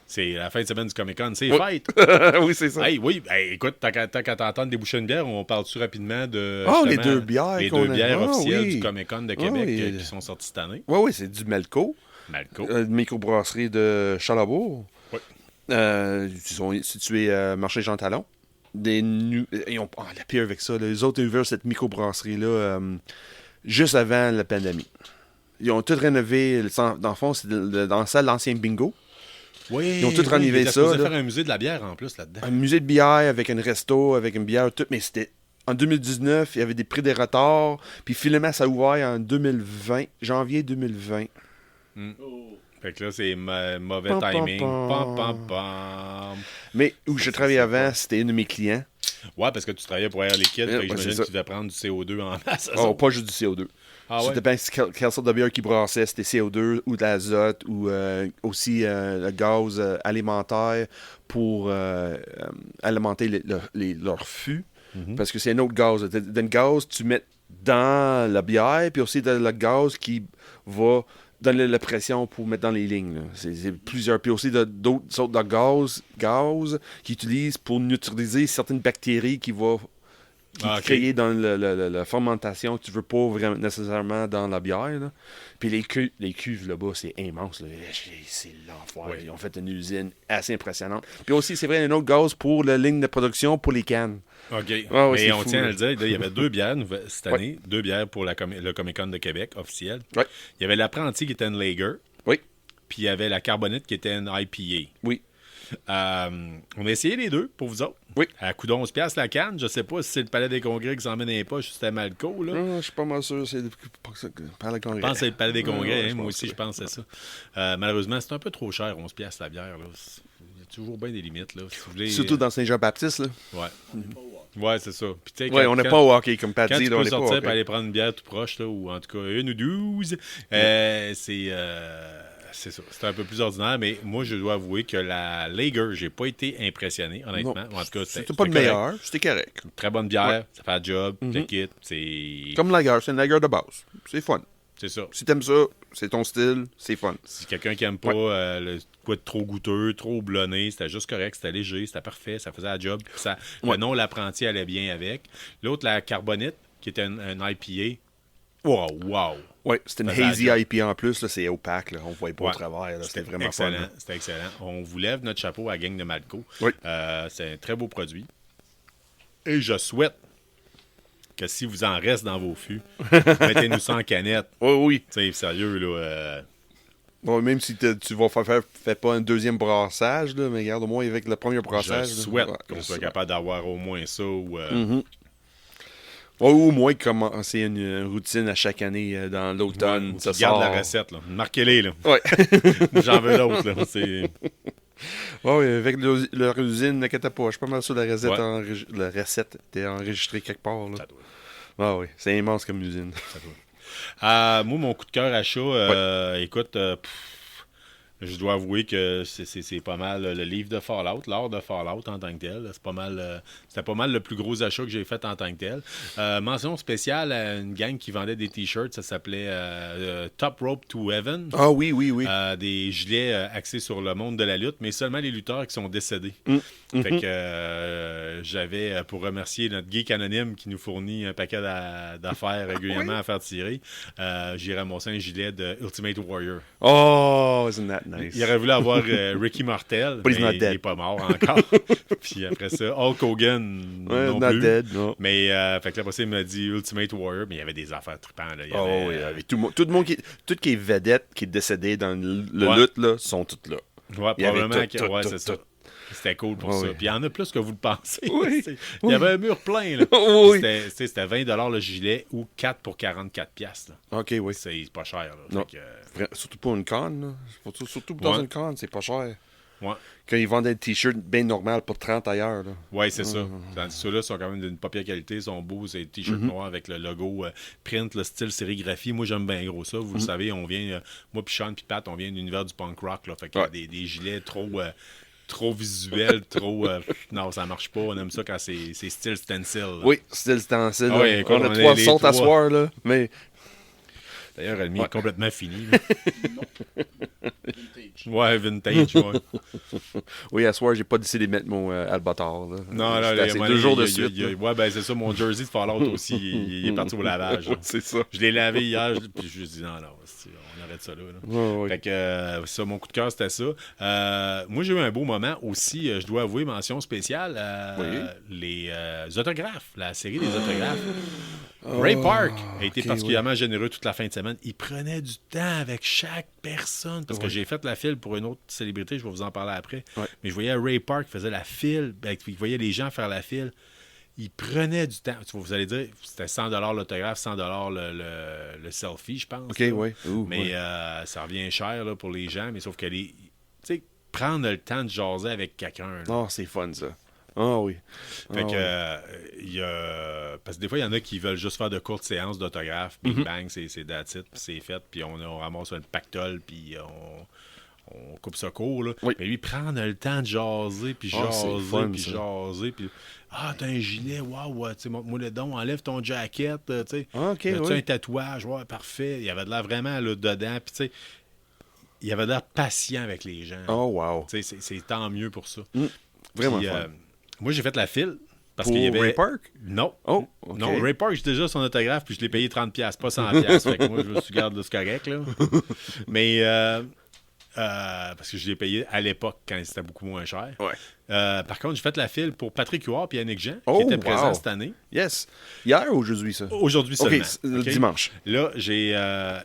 C'est la fin de semaine du Comic-Con. C'est Ouais. fête. Oui, c'est ça. Hey, oui, hey, écoute, tant qu'à t'entendre déboucher une bière, on parle-tu rapidement de. Oh, les justement, 2 bières les qu'on 2 a. bières Ah, officielles oui. du Comic-Con de Ah, Québec oui. qui sont sorties cette année. Oui, c'est du Melco, Malco. microbrasserie de Chalabourg. Oui. Ils sont situés à Marché Jean Talon. Ils ont la pire avec ça. Les autres ont ouvert cette microbrasserie-là juste avant la pandémie. Ils ont tout rénové. Dans le fond, c'est dans la salle de l'ancien bingo. Oui, Ils ont tout renivé ça, Ils là. faire un musée de la bière en plus là-dedans. Un musée de bière avec un resto, avec une bière, tout. Mais c'était en 2019, il y avait des prix des retards. Puis finalement, ça a ouvert en 2020, janvier 2020. Fait que là, c'est mauvais Pam, pam, timing. pam. Pam, pam, pam. Mais où je travaillais avant, c'était un de mes clients. Ouais, parce que tu travaillais pour Air Liquide, Ouais, fait que c'est j'imagine ça. que tu devais prendre du CO2 en masse. Oh, pas juste du CO2. Ah ouais? C'était bien quelle sorte de bière qui brassait. C'était CO2 ou de l'azote ou aussi le gaz alimentaire pour alimenter leurs fûts. Parce que c'est un autre gaz. D'un gaz, tu mets dans la bière, puis aussi le gaz qui va donner la pression pour mettre dans les lignes. Là. C'est plusieurs. Puis aussi d'autres sortes de gaz qu'ils utilisent pour neutraliser certaines bactéries qui vont Ah, ok. créer dans la fermentation que tu veux pas vraiment nécessairement dans la bière. Là. Puis les cuves là-bas, c'est immense. Là. C'est l'enfer. Oui. Ils ont fait une usine assez impressionnante. Puis aussi, c'est vrai, un autre gaz pour la ligne de production pour les cannes. OK. Ah ouais, Mais c'est on fou, tient là. à le dire, là, il y avait 2 bières cette Ouais. année. 2 bières pour le Comic-Con de Québec, officielle. Ouais. Il y avait l'apprenti qui était une Lager. Oui. Puis il y avait la Carbonite qui était une IPA. Oui. On a essayé les deux pour vous autres. Oui. À coût d'11$ la canne. Je sais pas si c'est le Palais des Congrès qui s'en met dans les poches, c'était Malco, là. Non, je suis pas mal sûr. C'est par le congrès. Je pense que c'est le Palais des Congrès, Ouais, hein, moi pense aussi que- je pense que c'est ça. Malheureusement, c'est un peu trop cher, 11$ la bière. Là. Il y a toujours bien des limites. Là, si vous voulez, Surtout dans Saint-Jean-Baptiste. Là. Ouais. Ouais, c'est ça. Puis, tu sais, Ouais, on n'est pas au hockey comme Pat quand dit. tu Là, on peux n'est pas au sortir hockey. et aller prendre une bière tout proche, là, ou en tout cas une ou 12, c'est ça. C'est un peu plus ordinaire, mais moi, je dois avouer que la Lager, j'ai pas été impressionné, honnêtement. Non. En tout cas, C'était pas le correct. meilleur, c'était correct. Très bonne bière, Ouais. ça fait le job, le kit, c'est... Comme Lager, c'est une Lager de base. C'est fun. C'est ça. Si t'aimes ça, c'est ton style, c'est fun. Si quelqu'un qui aime pas le quoi de trop goûteux, trop houblonné, c'était juste correct, c'était léger, c'était parfait, ça faisait la job. Puis ça, le nom l'apprenti allait bien avec. L'autre, la Carbonite, qui était un IPA. Wow! Ouais, c'était une Faisait la hazy job. IPA en plus, là, c'est opaque, là, on voyait pas au Ouais. travers, là, c'était vraiment fun. excellent. Là. C'était excellent. On vous lève notre chapeau à la gang de Malco. Oui. C'est un très beau produit. Et je souhaite que si vous en reste dans vos fûts, mettez-nous ça en canette. Oui, oui. Tu sais, sérieux, là. Bon, même si tu vas fais pas un deuxième brassage, là, mais regarde, au moins avec le premier brassage. Je là. souhaite Ouais, qu'on je soit souhaite. capable d'avoir au moins ça. Ou, Ouais, ou au moins commencer une routine à chaque année dans l'automne. ou ça tu gardes sort. la recette. Là. Marquez-les. Là. Ouais. J'en veux d'autres. Là. C'est... Ouais, avec leur usine, n'inquiète pas. Je suis pas mal sûr que Ouais. la recette était enregistrée quelque part. Là. Ça doit. Ah oui, c'est immense comme usine. Ça doit. Moi, mon coup de cœur achat, écoute, je dois avouer que c'est pas mal le livre de Fallout, l'art de Fallout en tant que tel. C'est pas mal, c'était pas mal le plus gros achat que j'ai fait en tant que tel. Mention spéciale à une gang qui vendait des t-shirts, ça s'appelait Top Rope to Heaven. Ah oui, oui, oui. Des gilets axés sur le monde de la lutte, mais seulement les lutteurs qui sont décédés. Fait que j'avais, pour remercier notre geek anonyme qui nous fournit un paquet d'affaires régulièrement à faire tirer, j'ai ramassé un gilet de Ultimate Warrior. Oh, isn't that nice? Il aurait voulu avoir Ricky Martel, But he's mais not il dead. n'est pas mort encore. Puis après ça, Hulk Hogan Ouais, non not plus. dead, non. Mais fait que là, après ça, il m'a dit Ultimate Warrior, mais il y avait des affaires trippantes. Là. Il y Oh avait, oui, avec tout le monde tout qui est vedette, qui est décédé dans le Ouais. lutte, là, sont toutes là. Ouais, Il y avait probablement tout, que tout, ouais, tout, c'est ça. tout. C'était cool pour Ouais, ça. oui. Puis il y en a plus que vous le pensez. Oui. Il y avait un mur plein. Là. Oui. C'était 20$ le gilet ou 4 pour 44$. Là. Ok, oui. C'est pas cher. Là. Non. Fait que, Surtout pour une conne, là. Surtout dans Ouais. une conne, c'est pas cher. ouais. Quand ils vendent des t-shirts bien normales pour 30 ailleurs, là. Ouais, c'est ça. Tandis que ceux-là sont quand même d'une pas pire qualité, ils sont beaux, c'est des t-shirts noirs avec le logo print, le style sérigraphie. Moi, j'aime bien gros ça. Vous le savez, on vient, moi puis Sean puis Pat, on vient de l'univers du punk rock. Là, fait qu'il y a Ouais. des gilets trop visuels, trop... non, ça marche pas. On aime ça quand c'est style stencil. Là. Oui, style stencil. Ah là. oui, écoute, on a on trois est les sortes à trois. soir, là. Mais D'ailleurs, le mien est complètement fini. Là. Ouais, vintage, ouais. oui, à soir, j'ai pas décidé de mettre mon Albator, là. Non, là, J'étais assez 2 jours de suite. là. ouais, ben c'est ça, mon jersey de Fallout aussi, il est parti au lavage. là. Ouais, c'est ça. Je l'ai lavé hier, puis je me suis dit, non, on arrête ça là. Ouais, ouais. Fait que ça, mon coup de cœur, c'était ça. Moi, j'ai eu un beau moment aussi, je dois avouer, mention spéciale, les autographes, la série des autographes. Ray Park a été ok, particulièrement généreux toute la fin de semaine. Il prenait du temps avec chaque personne, parce que j'ai fait la file pour une autre célébrité, je vais vous en parler après. Ouais. Mais je voyais Ray Park faisait la file, il voyait les gens faire la file. Il prenait du temps. Vous allez dire, c'était 100$ l'autographe, 100$ le selfie, je pense. Ok, là. ouais. Ouh, Mais ouais. ça revient cher là, pour les gens, mais sauf que tu sais, prendre le temps de jaser avec quelqu'un. là. Oh, c'est fun, ça. Ah oui. Fait Ah, que, oui. il y a... Parce que des fois, il y en a qui veulent juste faire de courtes séances d'autographes. Big bang, c'est that's it, puis c'est fait. Puis on ramasse un pactole, puis on coupe ça court. Là. Oui. Mais lui, prendre le temps de jaser, puis Ah, c'est jaser, fun, puis ça. jaser. Puis, t'as un gilet, waouh, tu sais, montre-moi le don, enlève ton jacket, tu sais. Ah, ok, As-tu oui. un tatouage? Ouais, parfait. Il y avait de l'air vraiment là, dedans, puis tu sais, il avait de l'air patient avec les gens. Oh, wow. Tu sais, c'est tant mieux pour ça. Vraiment Puis, fun. moi, j'ai fait la file. Parce Pour qu'il y avait... Ray Park? Non. Oh, ok. Non, Ray Park, j'ai déjà son autographe, puis je l'ai payé 30$, pas 100$. Fait que moi, je me suis garde, c'est correct, là. Mais, parce que je l'ai payé à l'époque, quand c'était beaucoup moins cher. Ouais. Par contre, j'ai fait la file pour Patrick Huard et Yannick Jean, Oh, qui étaient présents wow. cette année. Yes. Hier ou aujourd'hui, ça? Aujourd'hui Ok, seulement. le OK? dimanche. Là, j'ai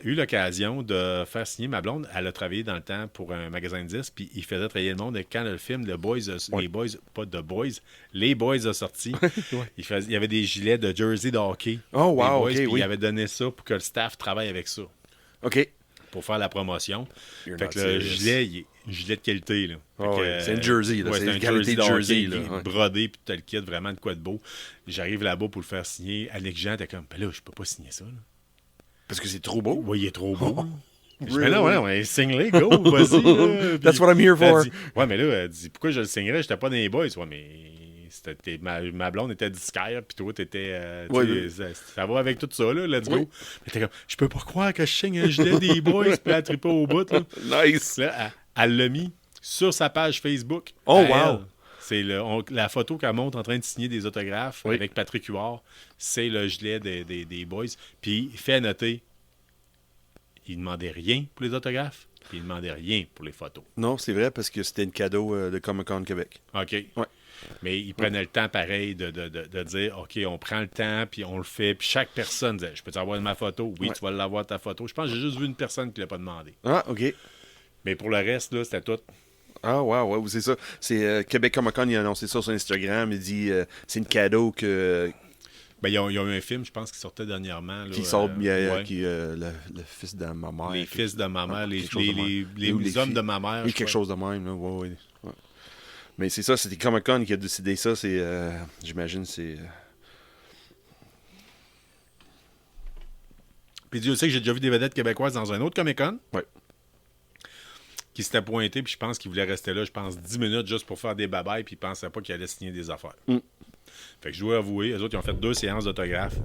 eu l'occasion de faire signer ma blonde. Elle a travaillé dans le temps pour un magasin de disques, puis il faisait travailler le monde. Et quand le film The Boys, les Boys, pas The Boys, les Boys a sorti, il y avait des gilets de jersey de hockey. Oh, wow, des Boys, ok, puis oui. il avait donné ça pour que le staff travaille avec ça. OK. pour faire la promotion. You're Fait not que le serious. gilet, il est gilet de qualité. Là. Fait Ah que, ouais, c'est un jersey, là. ouais, C'est c'est une un qualité de hockey, jersey, là. puis Ouais. brodé, puis t'as le kit, vraiment de quoi de beau. J'arrive là-bas pour le faire signer. Alex Jean était comme, ben là, je peux pas signer ça. Là. Parce que c'est trop beau. Ouais, il est trop beau. Je dis, Really? mais là, ouais, signe-les, go, vas-y. Là. That's Puis what I'm here elle for. dit, ouais, mais là, elle dit, pourquoi je le signerais? J'étais pas dans les boys. Ouais, mais ma blonde était disquaire, puis toi, t'étais. Ouais, ça va avec tout ça, là, let's Oui. go. Mais t'es comme, je peux pas croire que je signe un gilet des boys, puis elle triper au bout, là. Nice. Là, elle l'a mis sur sa page Facebook. Oh, à wow. elle. C'est la photo qu'elle montre en train de signer des autographes Oui. avec Patrick Huard. C'est le gilet des boys. Puis, il fait noter, il demandait rien pour les autographes, puis il demandait rien pour les photos. Non, c'est vrai, parce que c'était une cadeau de Comic-Con Québec. OK. Ouais. Mais il prenait le temps pareil de dire, OK, on prend le temps, puis on le fait. Puis chaque personne disait, je peux t'avoir ma photo? Oui, Ouais. tu vas l'avoir ta photo. Je pense que j'ai juste vu une personne qui ne l'a pas demandé. Ah, OK. Mais pour le reste, là, c'était tout. Ah, wow, ouais, c'est ça. C'est Québec Comic-Con, il a annoncé ça sur Instagram. Il dit c'est une cadeau que, Ben, il y a eu un film, je pense, qui sortait dernièrement. Là, qui sort, ouais. qui, le fils de ma mère. Les fils de ma mère, les quelque chose de même. Ou les hommes filles. de ma mère. Oui, je quelque crois. chose de même. Là. Ouais. Mais c'est ça, c'était Comic-Con qui a décidé ça. C'est, j'imagine, c'est... Puis Dieu sait que j'ai déjà vu des vedettes québécoises dans un autre Comic-Con. Ouais. Qui s'était pointé, puis je pense qu'il voulait rester là, 10 minutes juste pour faire des babayes, puis il pensait pas qu'il allait signer des affaires. Mm. Fait que je dois avouer, eux autres, ils ont fait 2 séances d'autographes,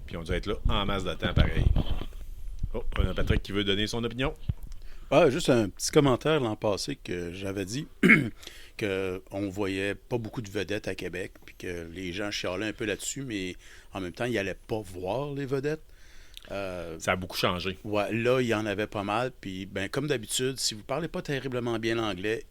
puis on dû être là en masse de temps, pareil. Oh, on a Patrick qui veut donner son opinion. Ah, juste un petit commentaire l'an passé que j'avais dit qu'on voyait pas beaucoup de vedettes à Québec, puis que les gens chialaient un peu là-dessus, mais en même temps, ils n'allaient pas voir les vedettes. Ça a beaucoup changé. Ouais, là, il y en avait pas mal. Puis, ben, comme d'habitude, si vous parlez pas terriblement bien l'anglais,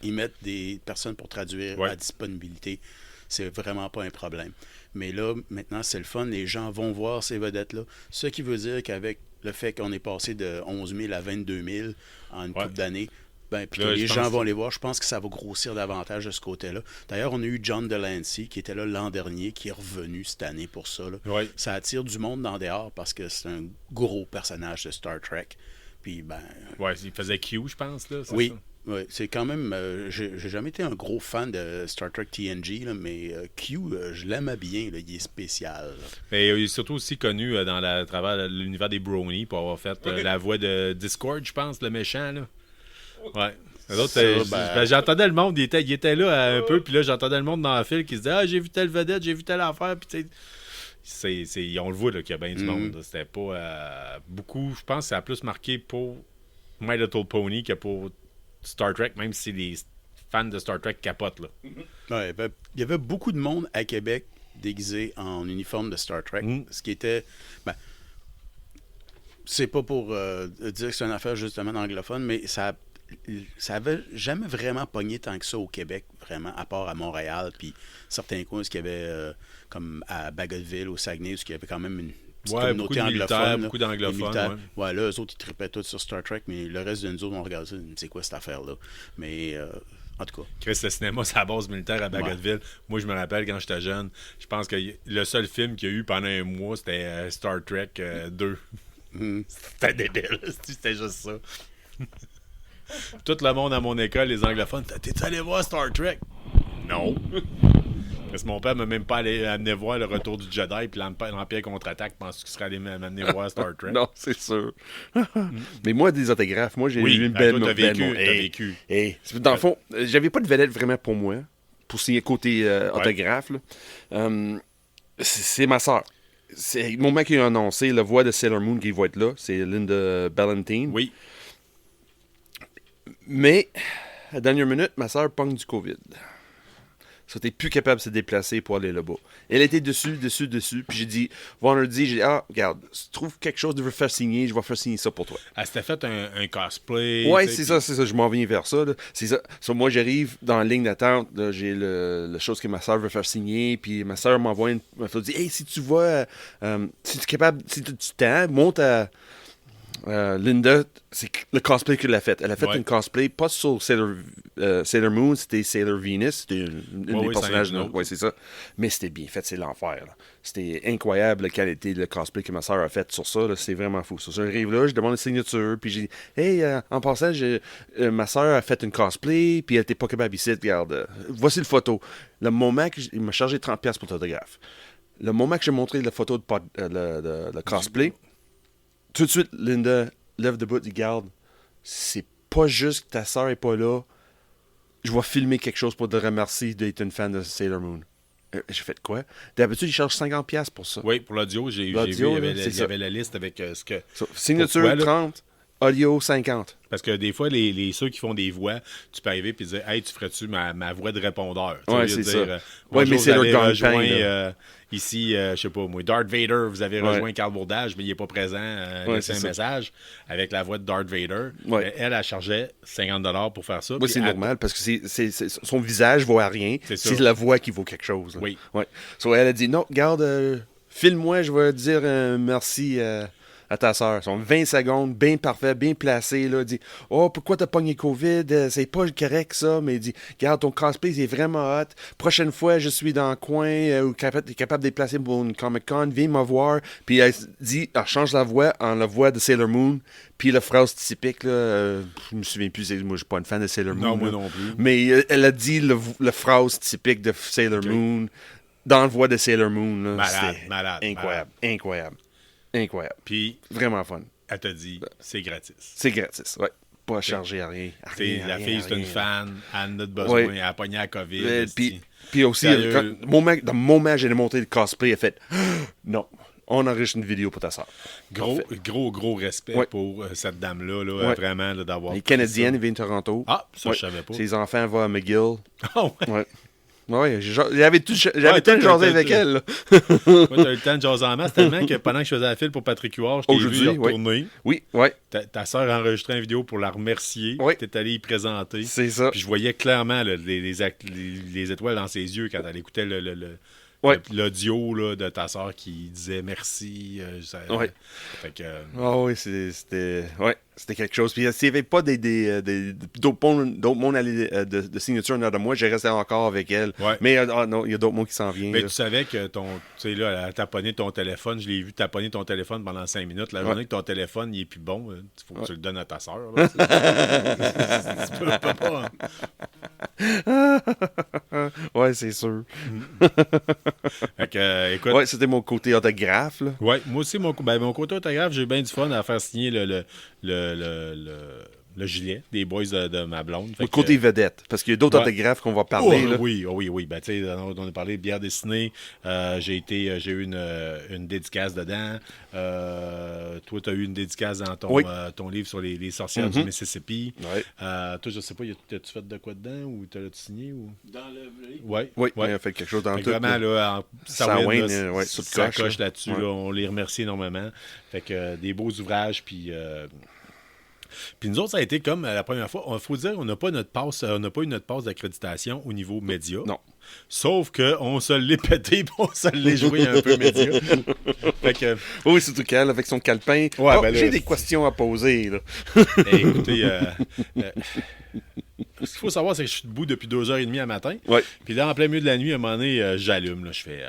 ils mettent des personnes pour traduire Ouais. à disponibilité. C'est vraiment pas un problème. Mais là, maintenant, c'est le fun. Les gens vont voir ces vedettes-là. Ce qui veut dire qu'avec le fait qu'on est passé de 11 000 à 22 000 en une Ouais. couple d'années, ben, puis que Là, les je gens pense- vont les voir, je pense que ça va grossir davantage de ce côté-là. D'ailleurs, on a eu John Delancey qui était là l'an dernier, qui est revenu cette année pour ça. Là. Ouais. Ça attire du monde dans dehors parce que c'est un gros personnage de Star Trek. Puis, ben, Ouais, il faisait Q, je pense, là. C'est oui. ça? Oui, c'est quand même. J'ai jamais été un gros fan de Star Trek TNG, là, mais Q, je l'aime bien. Là, il est spécial. Là. Et il est surtout aussi connu à travers l'univers des Bronies pour avoir fait la voix de Discord, je pense, le méchant. Là. Ouais. Les autres, Ça, j'entendais le monde, il était là un peu, puis là, j'entendais le monde dans la file qui se disait ah, j'ai vu telle vedette, j'ai vu telle affaire, puis tu sais, on le voit là, qu'il y a bien du monde. Là. C'était pas beaucoup, je pense que ça a plus marqué pour My Little Pony que pour Star Trek, même si les fans de Star Trek capotent. Là. Ouais, il y avait beaucoup de monde à Québec déguisé en uniforme de Star Trek. Ce qui était. Ben, c'est pas pour dire que c'est une affaire justement d'anglophone, mais ça avait jamais vraiment pogné tant que ça au Québec, vraiment, à part à Montréal, puis certains coins, ce qu'il y avait comme à Bagotville, au Saguenay, où il y avait quand même une petite Ouais, beaucoup communauté de militaires, anglophone. là. beaucoup d'anglophones, Les militaires. ouais. Ouais, là, eux autres, ils tripaient tous sur Star Trek, mais le reste de nous autres, on regardait ça, c'est quoi cette affaire-là? Mais, en tout cas. Chris, le cinéma, c'est la base militaire à Bagotville. Moi, je me rappelle quand j'étais jeune, je pense que le seul film qu'il y a eu pendant un mois, c'était Star Trek 2. C'était débile, c'était juste ça. Tout le monde à mon école, les anglophones, t'es allé voir Star Trek? Non. Parce que mon père m'a même pas amené voir le retour du Jedi puis l'Empire contre-attaque. Penses-tu qu'il serait allé m'amener voir Star Trek? Non, c'est sûr. Mais moi, des autographes, moi, j'ai Oui, eu une toi, belle... t'as belle- vécu, Hey, t'as vécu. hey. Dans le fond, j'avais pas de vedette vraiment pour moi, pour signer côté autographe. Là. C'est ma soeur. C'est le moment qu'il a annoncé la voix de Sailor Moon qui va être là, c'est Linda Ballantine. Oui. Mais, à la dernière minute, ma soeur pogne du COVID. Ça n'était plus capable de se déplacer pour aller là-bas. Elle était dessus. Puis j'ai dit, vendredi, j'ai dit, regarde, si tu trouves quelque chose de faire signer, je vais faire signer ça pour toi. Elle s'était fait un cosplay. Ouais, tu sais, c'est ça, je m'en viens vers ça. Là. C'est ça. So, moi, j'arrive dans la ligne d'attente, là, j'ai la chose que ma soeur veut faire signer, puis ma soeur m'envoie une photo, dit, hey, si tu vois, si tu es capable, si tu as du temps, monte à Linda, c'est le cosplay qu'elle a fait. Elle a fait Ouais. une cosplay, pas sur Sailor Moon, c'était Sailor Venus. C'était une des Oui, personnages. c'en est une autre. Oui, c'est ça. Mais c'était bien fait, c'est l'enfer. Là. C'était incroyable la qualité de cosplay que ma soeur a fait sur ça. C'est vraiment fou. Sur ce rêve-là, je demande une signature. Puis j'ai dit, hey, en passant, ma soeur a fait une cosplay. Puis elle était pas capable ici. Regarde, voici le photo. Le moment que il m'a chargé 30$ pour l'autographe. Le moment que j'ai montré la photo de le cosplay, tout de suite, Linda lève debout, dit garde, c'est pas juste que ta soeur est pas là. Je vais filmer quelque chose pour te remercier d'être une fan de Sailor Moon. J'ai fait quoi? D'habitude, ils chargent 50$ pour ça. Oui, pour l'audio, j'ai vu, L'audio, il y avait la liste avec ce que... Signature Pourquoi, là? 30, audio 50. Parce que des fois, ceux qui font des voix, tu peux arriver et dire « Hey, tu ferais-tu ma voix de répondeur? » Tu Ouais, sais, c'est dire, ça. Bonjour, mais c'est vous leur avez gang rejoint pain, là. ici, je sais pas moi, Darth Vader, vous avez Ouais. rejoint Carl Bourdage, mais il n'est pas présent, Ouais, laissez c'est un ça. message avec la voix de Darth Vader. Ouais. Elle chargeait 50$ pour faire ça. Oui, puis c'est elle- normal parce que son visage vaut à rien. C'est ça. C'est la voix qui vaut quelque chose. là. Oui. Ouais. So, elle a dit non, garde, filme-moi, je vais dire merci à ta soeur. Sont 20 secondes, bien parfait, bien placé. Là. Elle dit oh, pourquoi t'as pogné COVID? C'est pas correct ça. Mais elle dit garde, ton cosplay c'est vraiment hot. Prochaine fois, je suis dans le coin où t'es capable de déplacer pour une Comic Con, viens me voir. Puis elle dit, elle change la voix en la voix de Sailor Moon. Puis la phrase typique, là, je me souviens plus, moi je suis pas une fan de Sailor Moon. Non, moi là. non plus. Mais elle a dit la phrase typique de Sailor Ok. Moon dans la voix de Sailor Moon. Là. Malade, C'était malade, Incroyable, incroyable, incroyable. Puis, Vraiment fun. elle t'a dit « C'est gratis. C'est gratis, ouais. Pas chargé à rien. À T'sais, rien, à la rien, fille, à c'est une rien. fan, elle en a besoin, Ouais. elle a pogné la COVID. Puis aussi, Sérieux. dans le moment où j'ai monté le cosplay, elle a fait non, on enregistre une vidéo pour ta soeur. Gros respect Ouais. pour cette dame-là, là, Ouais. vraiment, là, d'avoir. Les fait Canadiennes, ils viennent de Toronto. ça. Ah, ça, Ouais. je savais pas. Ses enfants vont à McGill. Ah, ouais. Ouais. Ouais, j'avais tout Ouais, le temps de toi, jaser t'as- avec elle. Là. Moi, t'as eu le temps de jaser en masse tellement que pendant que je faisais la file pour Patrick Huard, je t'ai Aujourd'hui, vu y retourner. Oui, ouais, Ta soeur a enregistré une vidéo pour la remercier. Oui. T'es allé y présenter. c'est ça. Puis je voyais clairement là, les étoiles dans ses yeux quand elle écoutait Ouais. l'audio là, de ta soeur qui disait merci. Ouais. Fait que, Ah oui, c'était quelque chose. Puis s'il n'y avait pas d'autres mondes de signature en arrière de moi, j'ai resté encore avec elle. Ouais. Mais non, il y a d'autres mondes qui s'en viennent. mais là. tu savais que tu sais, là, elle a taponné ton téléphone. Je l'ai vu taponner ton téléphone pendant 5 minutes. La journée que ton téléphone il est plus bon, il faut que tu le donnes à ta soeur. Tu peux pas. Ouais, c'est sûr. Fait que, écoute, Ouais, c'était mon côté autographe. Là. ouais, moi aussi, mon côté autographe, j'ai bien du fun à faire signer le gilet des boys de ma blonde. Fait Le que, côté vedette. Parce qu'il y a d'autres ouais. autographes qu'on va parler. là. oui. Ben, tu sais, on a parlé de bière dessinée. J'ai eu une dédicace dedans. Toi, tu as eu une dédicace dans Oui. ton livre sur les sorcières du Mississippi. Ouais. Toi, je sais pas, t'as-tu fait de quoi dedans ou t'as-tu signé? Ou... Dans le livre. Ouais. Oui, ouais. on a fait quelque chose dans Fait que tout. vraiment, là. là, Sawin, là, ouais, sur le ça coche, coche là. là-dessus. Ouais. Là, on les remercie énormément. Fait que des beaux ouvrages, puis nous autres, ça a été comme la première fois. Il faut dire, on n'a pas eu notre passe d'accréditation au niveau média. Non. Sauf qu'on se l'est pété et on se l'est joué un peu média. Fait que, Oui, surtout qu'elle, avec son calepin. Ouais, Oh, ben là- j'ai des questions à poser. Là. écoutez, ce qu'il faut savoir, c'est que je suis debout depuis 2h30 à matin. Ouais. Puis là, en plein milieu de la nuit, à un moment donné, j'allume. Là, je fais,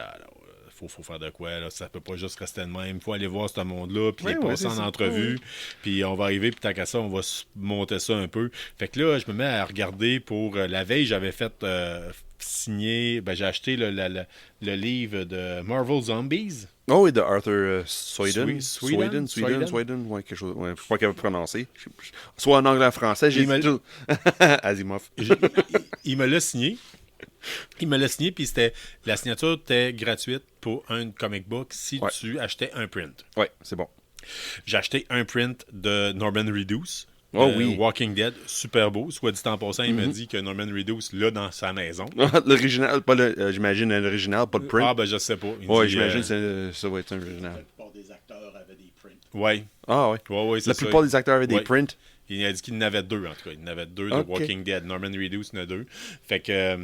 faut faire de quoi, là, ça peut pas juste rester de même. Il faut aller voir ce monde-là, puis les passer c'est en ça. entrevue. Puis on va arriver, puis tant qu'à ça, on va monter ça un peu. Fait que là, je me mets à regarder pour... la veille, j'avais fait signer... Ben, j'ai acheté le livre de Marvel Zombies. Oh, et de Arthur Sweden. Sweden? Sweden, ouais, quelque chose. Ouais, je crois qu'il avait prononcé. Soit en anglais ou en français, j'ai Il me- dit tout. Asimov. Il me l'a signé. Puis la signature était gratuite pour un comic book si Ouais. tu achetais un print. Ouais, c'est bon. J'ai acheté un print de Norman Reedus. Oh oui. Walking Dead, super beau. Soit dit en passant, il m'a dit que Norman Reedus l'a dans sa maison. L'original, pas j'imagine l'original, pas le print. Ah, ben je sais pas. Il ouais, dit, j'imagine que ça va être un original. La plupart des acteurs avaient des prints. Ouais, Ah ouais. ouais, c'est La ça. plupart des acteurs avaient des Ouais. prints. Il a dit qu'il en avait deux, en tout cas. Il en avait deux de Ok. Walking Dead. Norman Reedus en a deux. Fait que...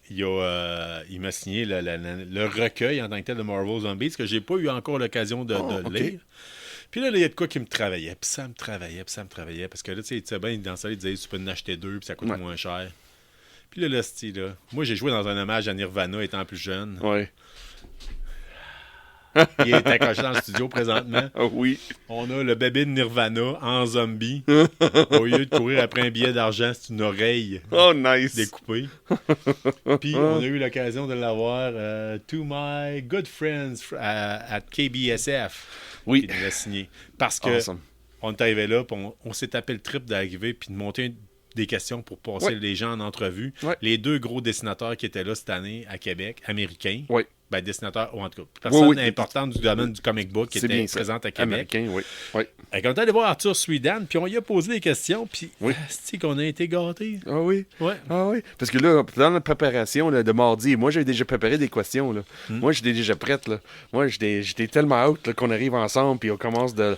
il m'a signé le recueil en tant que tel de Marvel Zombies, que j'ai pas eu encore l'occasion de ok. lire. Puis là, il y a de quoi qui me travaillait. Puis ça me travaillait, puis ça me travaillait. Parce que là, tu sais bien, dans ça, il disait, tu peux en acheter 2, puis ça coûte moins cher. Puis là, là, moi, j'ai joué dans un hommage à Nirvana étant plus jeune. Ouais. Il est accroché dans le studio présentement. Oui. On a le bébé de Nirvana en zombie. Au lieu de courir après un billet d'argent, c'est une oreille Nice. découpée. Puis on a eu l'occasion de l'avoir To My Good Friends at KBSF. Oui. Qui nous l'a signé. Parce que on est arrivé là, puis on s'est tapé le trip d'arriver, puis de monter des questions pour passer les gens en entrevue. Ouais. Les 2 gros dessinateurs qui étaient là cette année à Québec, américains. Oui. Ben, dessinateurs, ou en tout cas, personne importante du domaine du comic book qui était présente à Québec. Américain, oui. Et quand on est allé voir Arthur Swedan, puis on lui a posé des questions, puis c'est qu'on a été gâtés. Ah oui? Ouais. Ah oui? Parce que là, dans la préparation là, de mardi, moi, j'avais déjà préparé des questions. Là. Moi, j'étais déjà prête. Là. Moi, j'étais tellement out là, qu'on arrive ensemble, puis on commence de...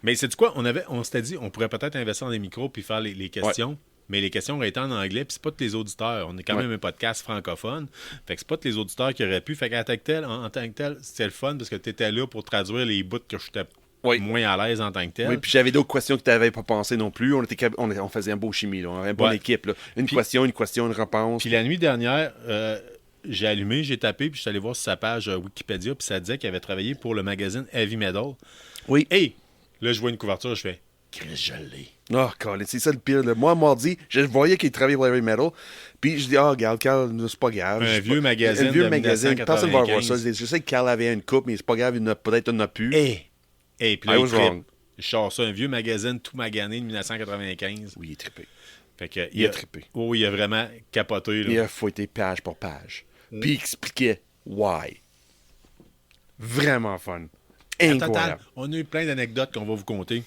Mais c'est du quoi? On s'était dit, on pourrait peut-être investir dans des micros puis faire les questions. Mais les questions auraient été en anglais, puis c'est pas tous les auditeurs. On est quand même un podcast francophone. Fait que c'est pas tous les auditeurs qui auraient pu. Fait qu'en tant que tel, c'était le fun parce que tu étais là pour traduire les bouts que j'étais moins à l'aise en tant que tel. Oui, puis j'avais d'autres questions que tu n'avais pas pensé non plus. On faisait un beau chimie, là. On avait une bonne équipe. Là. Une question, une réponse. Puis la nuit dernière, j'ai allumé, j'ai tapé, puis je suis allé voir sur sa page Wikipédia, puis ça disait qu'il avait travaillé pour le magazine Heavy Metal. Oui. Et là, je vois une couverture, je fais « Chris, je l'ai ». Oh, Colin, c'est ça le pire. Là. Moi, mardi, je voyais qu'il travaillait pour Heavy Metal. Puis je dis, regarde, Carl, c'est pas grave. Un vieux magazine. Un vieux magazine. 1995. Personne va voir ça. Je sais que Carl avait une coupe, mais c'est pas grave, peut-être il n'en a plus. Et puis là, I was wrong. Je sors ça, un vieux magazine tout magané de 1995. Oui, il est trippé. Fait que, Il a trippé. Oui, il a vraiment capoté. Là. Il a fouetté page pour page. Puis il expliquait why. Vraiment fun. Incroyable. Total, on a eu plein d'anecdotes qu'on va vous conter.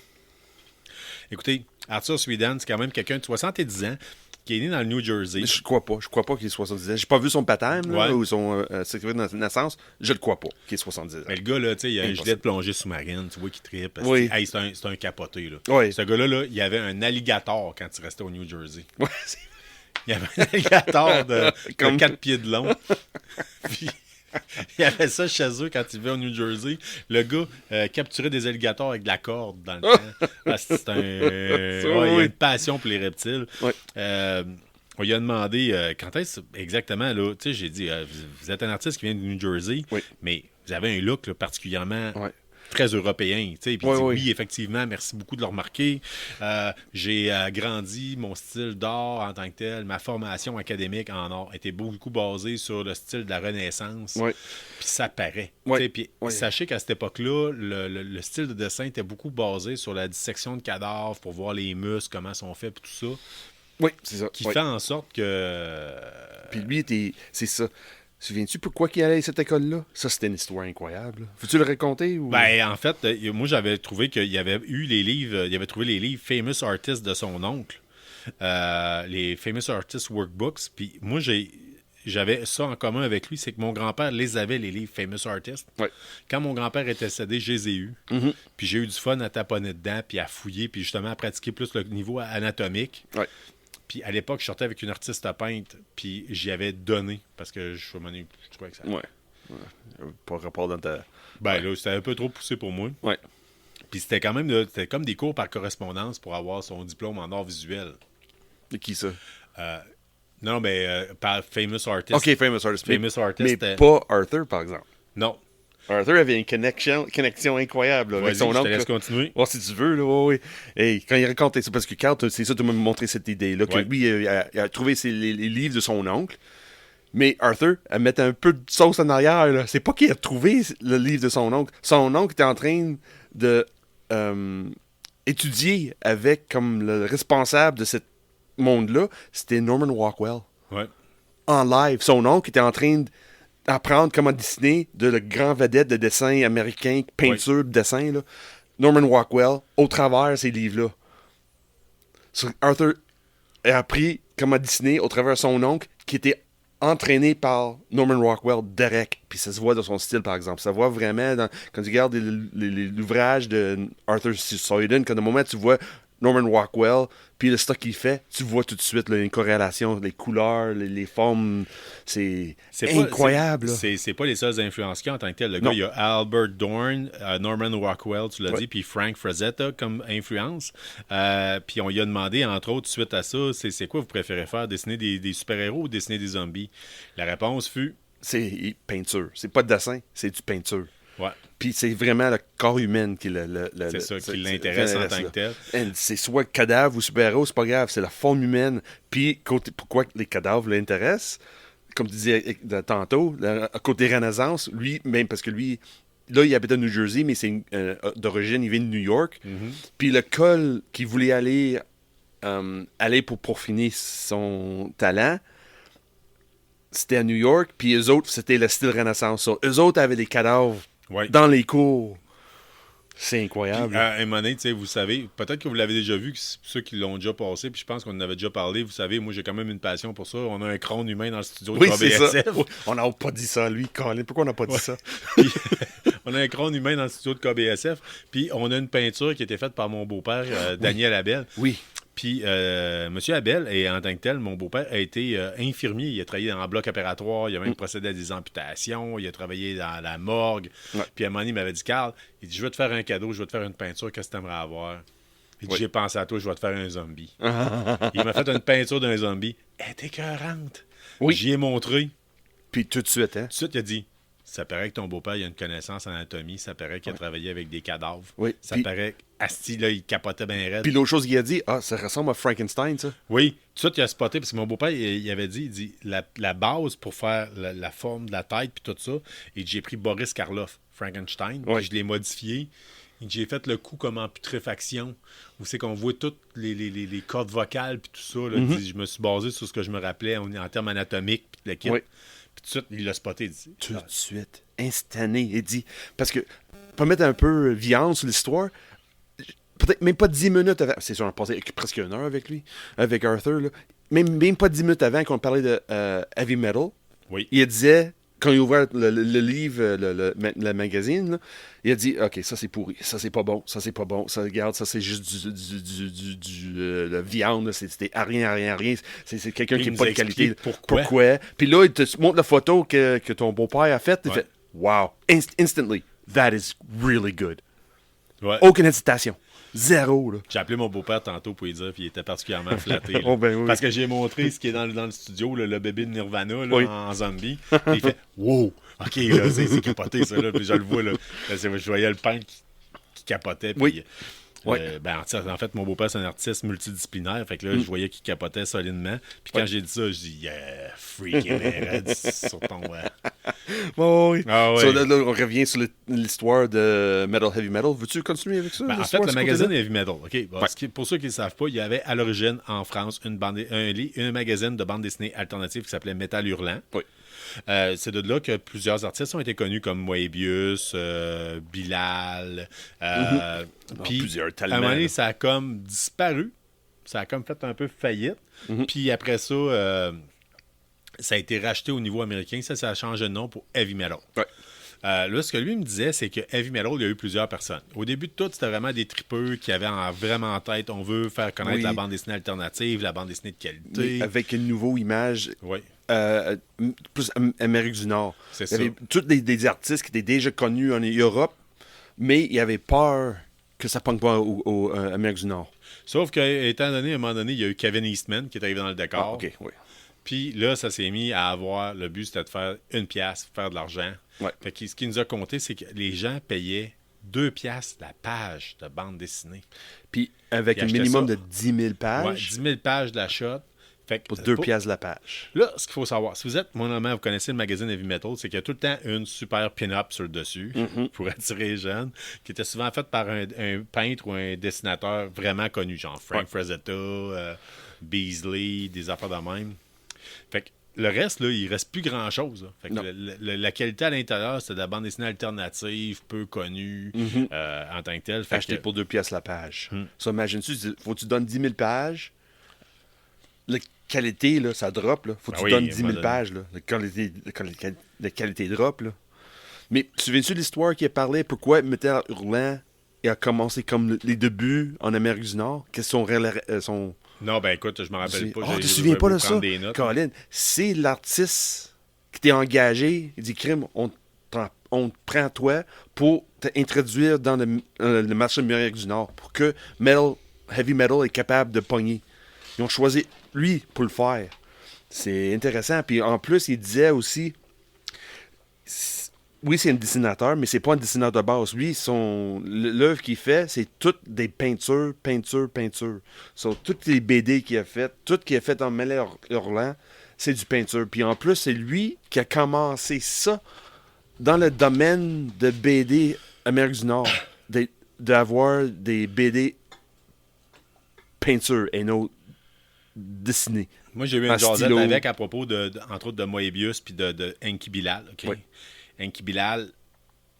Écoutez, Arthur Swedan, c'est quand même quelqu'un de 70 ans qui est né dans le New Jersey. Je crois pas qu'il est 70 ans. J'ai pas vu son baptême ou son certificat de naissance. Je le crois pas qu'il est 70 ans. Mais le gars, là, tu sais, il a un gilet de plongée sous-marine, tu vois qu'il trippe. Oui. Hey, c'est un capoté, là. Oui. Ce gars-là, là, il y avait un alligator quand il restait au New Jersey. Ouais. Il y avait un alligator de 4 pieds de long. Puis... il y avait ça chez eux quand il vivait au New Jersey. Le gars capturait des alligators avec de la corde dans le temps. Parce que il a une passion pour les reptiles. Ouais. On lui a demandé quand est-ce exactement, là, tu sais, j'ai dit, vous êtes un artiste qui vient du New Jersey, mais vous avez un look là, particulièrement très européen. Puis il dit oui, effectivement, merci beaucoup de le remarquer. J'ai grandi mon style d'art en tant que tel. Ma formation académique en art était beaucoup basée sur le style de la Renaissance. Puis ça paraît. Puis sachez qu'à cette époque-là, le style de dessin était beaucoup basé sur la dissection de cadavres pour voir les muscles, comment ils sont faits, puis tout ça. Oui, c'est ça. Qui fait en sorte que... Puis lui, c'est ça. Souviens-tu pourquoi il allait à cette école-là? Ça, c'était une histoire incroyable. Veux-tu le raconter? Ou... Ben, en fait, moi, j'avais trouvé qu'il avait eu les livres... Il avait trouvé les livres Famous Artists de son oncle. Les Famous Artists Workbooks. Puis moi, j'avais ça en commun avec lui, c'est que mon grand-père les avait, les livres Famous Artists. Quand mon grand-père était décédé, je les ai eus. Puis j'ai eu du fun à taponner dedans, puis à fouiller, puis justement à pratiquer plus le niveau anatomique. Puis à l'époque, je sortais avec une artiste peintre, puis j'y avais donné, parce que je trouvais que ça... Pas rapport dans ta... Ben là, c'était un peu trop poussé pour moi. Puis c'était quand même c'était comme des cours par correspondance pour avoir son diplôme en art visuel. De qui ça? Non, mais par Famous Artist. OK, Famous Artist. Famous Artist. Mais pas Arthur, par exemple. Non. Arthur avait une connexion incroyable là, avec son oncle. Je te laisse continuer. Si tu veux, là, Et quand il racontait ça, parce que Carl, c'est ça, tu m'as montré cette idée-là, que lui, il a trouvé les livres de son oncle, mais Arthur, elle mettait un peu de sauce en arrière, là. C'est pas qu'il a trouvé le livre de son oncle. Son oncle était en train de étudier avec, comme le responsable de ce monde-là, c'était Norman Rockwell. En live. Son oncle était en train d'apprendre comment dessiner de le grand vedette de dessin américain, peinture, dessin, là. Norman Rockwell, au travers ces livres-là. Arthur a appris comment dessiner au travers de son oncle, qui était entraîné par Norman Rockwell direct. Puis ça se voit dans son style, par exemple. Ça se voit vraiment quand tu regardes l'ouvrage de Arthur Swedan, quand au moment tu vois Norman Rockwell, puis le stock qu'il fait, tu vois tout de suite là, une corrélation, les couleurs, les formes, c'est incroyable. C'est pas les seules influences qu'il y a en tant que tel. Le Non. gars, il y a Albert Dorn, Norman Rockwell, tu l'as dit, puis Frank Frazetta comme influence. Puis on lui a demandé, entre autres, suite à ça, c'est quoi vous préférez faire, dessiner des super-héros ou dessiner des zombies? La réponse fut... C'est peinture. C'est pas de dessin, c'est du peinture. Ouais. Puis c'est vraiment le corps humain qui C'est ça qui l'intéresse en tant que tel. C'est soit cadavre ou super-héros, c'est pas grave, c'est la forme humaine. Puis pourquoi les cadavres l'intéressent, comme tu disais tantôt, côté Renaissance, lui, même parce que lui, là, il habite à New Jersey, mais c'est d'origine, il vient de New York. Puis le col qu'il voulait aller pour finir son talent, c'était à New York, puis eux autres, c'était le style Renaissance. So, eux autres avaient des cadavres dans les cours. C'est incroyable. Puis, à un moment donné, vous savez, peut-être que vous l'avez déjà vu, ceux qui l'ont déjà passé, puis je pense qu'on en avait déjà parlé. Vous savez, moi, j'ai quand même une passion pour ça. On a un crâne humain dans le studio de KBSF. C'est ça. On n'a pas dit ça, lui, Colin. Pourquoi on n'a pas dit ça? Puis, on a un crâne humain dans le studio de KBSF, puis on a une peinture qui a été faite par mon beau-père, Daniel Abel. Oui. Puis, M. Abel, et en tant que tel, mon beau-père a été infirmier. Il a travaillé en bloc opératoire. Il a même procédé à des amputations. Il a travaillé dans la morgue. Ouais. Puis, à un moment donné, il m'avait dit, Carl, il dit, je vais te faire un cadeau, je vais te faire une peinture. Qu'est-ce que tu aimerais avoir? Il dit, j'ai pensé à toi, je vais te faire un zombie. Il m'a fait une peinture d'un zombie. Elle est écœurante. Oui. J'y ai montré. Puis tout de suite, hein? Tout de suite, il a dit, ça paraît que ton beau-père, il a une connaissance en anatomie. Ça paraît qu'il a travaillé avec des cadavres. Oui. Ça paraît... Asti, là, il capotait bien raide. Puis l'autre chose qu'il a dit, ça ressemble à Frankenstein, ça. Oui, tout de suite, il a spoté, parce que mon beau-père, il avait dit, la base pour faire la forme de la tête, puis tout ça, et j'ai pris Boris Karloff, Frankenstein, puis je l'ai modifié. Et j'ai fait le coup comme en putréfaction, où c'est qu'on voit toutes les cordes vocales, puis tout ça. Là, je me suis basé sur ce que je me rappelais en termes anatomiques, puis l'équipe. Oui. Puis tout de suite, il l'a spoté. Il dit, tout de suite, instantané. Il dit, parce que, pour mettre un peu viande sur l'histoire, peut-être même pas 10 minutes avant. C'est sûr, on a passé presque une heure avec lui, avec Arthur. Là. Même pas 10 minutes avant qu'on parlait de heavy metal. Oui. Il disait, quand il a ouvert le livre, le magazine, là, il a dit, OK, ça c'est pourri, ça c'est pas bon, ça c'est pas bon, ça regarde, ça c'est juste la viande, c'était rien. C'est quelqu'un qui n'a pas de qualité. Pourquoi? Puis là, il te montre la photo que ton beau-père a faite. Il fait, wow, instantly, that is really good. Ouais. Aucune hésitation. Zéro, là. J'ai appelé mon beau-père tantôt pour lui dire, puis il était particulièrement flatté. Oh, ben oui. Parce que j'ai montré ce qui est dans le studio, là, le bébé de Nirvana là, en zombie. Et il fait « Wow! OK, là, c'est capoté, ça. » Puis je le vois, là. Je voyais le peintre qui capotait. Puis, en fait, mon beau-père, c'est un artiste multidisciplinaire. Fait que là, je voyais qu'il capotait solidement. Puis quand j'ai dit ça, je dis « freaking head sur ton... oui. Ah, oui. Là, on revient sur l'histoire de Metal Heavy Metal. Veux-tu continuer avec ça? En fait, le magazine Heavy Metal, OK. Bon, pour ceux qui ne le savent pas, il y avait à l'origine, en France, un magazine de bande dessinée alternative qui s'appelait Metal Hurlant. Oui. C'est de là que plusieurs artistes ont été connus comme Moebius, Bilal. Puis, plusieurs à un moment donné, ça a comme disparu. Ça a comme fait un peu faillite. Puis après ça... ça a été racheté au niveau américain. Ça a changé de nom pour Heavy Metal. Ouais. Là, ce que lui me disait, c'est que Heavy Metal, il y a eu plusieurs personnes. Au début de tout, c'était vraiment des tripeux qui avaient vraiment en tête, on veut faire connaître la bande dessinée alternative, la bande dessinée de qualité. Mais avec une nouvelle image, plus Amérique du Nord. C'est il y avait tous des artistes qui étaient déjà connus en Europe, mais il y avait peur que ça ne pogne pas au Amérique du Nord. Sauf que, étant donné, à un moment donné, il y a eu Kevin Eastman qui est arrivé dans le décor. Ah, OK, oui. Puis là, ça s'est mis à avoir... Le but, c'était de faire 1 piastre, faire de l'argent. Ouais. Fait que ce qui nous a compté, c'est que les gens payaient 2 piastres la page de bande dessinée. Puis avec un minimum de 10 000 pages. Ouais, 10 000 pages d'achat. Pour 2 piastres la page. Là, ce qu'il faut savoir, si vous êtes, vous connaissez le magazine Heavy Metal, c'est qu'il y a tout le temps une super pin-up sur le dessus pour attirer les jeunes, qui était souvent faite par un peintre ou un dessinateur vraiment connu, genre Frank Frazetta, Beasley, des affaires de même. Fait que le reste, là, il reste plus grand-chose. Fait que la qualité à l'intérieur, c'est de la bande dessinée alternative, peu connue, en tant que telle. Acheté pour 2 piastres la page. Ça, imagine-tu, faut que tu donnes 10 000 pages. La qualité, là, ça drop. Là. Faut que tu donnes 10 000 pages. Là. La qualité drop. Là. Mais tu souviens-tu de l'histoire qui a parlé pourquoi Metal Hurlant il a commencé comme les débuts en Amérique du Nord. Qu'est-ce que son... Non, ben écoute, je me rappelle pas. Tu te souviens pas de ça? Colin, c'est l'artiste qui t'est engagé. Il dit, Crime, on te prend toi pour t'introduire dans le marché de l'Amérique du Nord pour que heavy metal est capable de pogner. Ils ont choisi lui pour le faire. C'est intéressant. Puis en plus, il disait aussi, oui, c'est un dessinateur, mais c'est pas un dessinateur de base. Lui, l'œuvre qu'il fait, c'est toutes des peintures. Sur toutes les BD qu'il a faites, tout qu'il a fait en Mêlée-Orland, c'est du peinture. Puis en plus, c'est lui qui a commencé ça dans le domaine de BD Amérique du Nord, d'avoir des BD peinture et non dessinées. Moi, j'ai eu une jasette avec à propos, entre autres, de Moebius puis de Enki Bilal. Okay? Oui. Enki Bilal,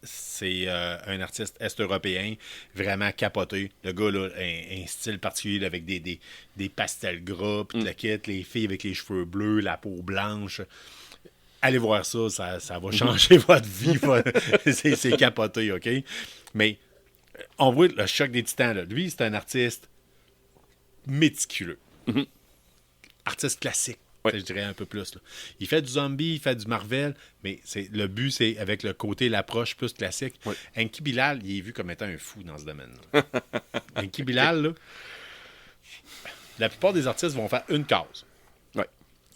c'est un artiste est-européen vraiment capoté. Le gars, là, a un style particulier avec des pastels gras, puis la kit, les filles avec les cheveux bleus, la peau blanche. Allez voir ça, ça va changer votre vie. C'est capoté, OK? Mais on voit le choc des titans. Là. Lui, c'est un artiste méticuleux. Artiste classique, je dirais un peu plus. Là. Il fait du zombie, il fait du Marvel, mais le but, c'est avec le côté, l'approche plus classique. Oui. Enki Bilal, il est vu comme étant un fou dans ce domaine-là. Enki Bilal, là, la plupart des artistes vont faire une case.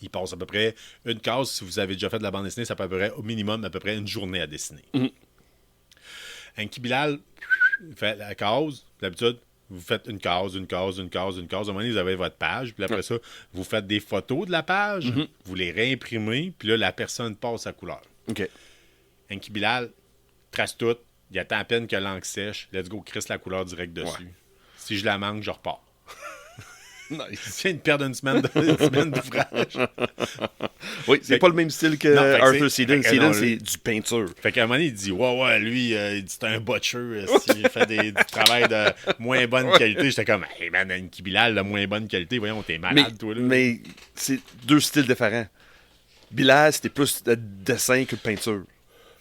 Il passe à peu près une case. Si vous avez déjà fait de la bande dessinée, ça peut à peu près, au minimum, à peu près une journée à dessiner. Enki Bilal fait la case. D'habitude, vous faites une case. À un moment donné, vous avez votre page. Puis après ça, vous faites des photos de la page. Vous les réimprimez. Puis là, la personne passe sa couleur. Enki Bilal trace tout. Il attend à peine que l'encre sèche. Let's go, crisse la couleur direct dessus. Si je la manque, je repars. C'est une perte d'une semaine d'ouvrage. Oui, c'est pas le même style que Arthur Seaton. Seaton, c'est du peinture. Fait qu'à un moment donné, il dit lui, il dit c'est un butcher. Il fait du travail de moins bonne qualité. J'étais comme, hey man, Enki Bilal de moins bonne qualité. Voyons, t'es malade, toi. Là. Mais c'est deux styles différents. Bilal, c'était plus de dessin que de peinture.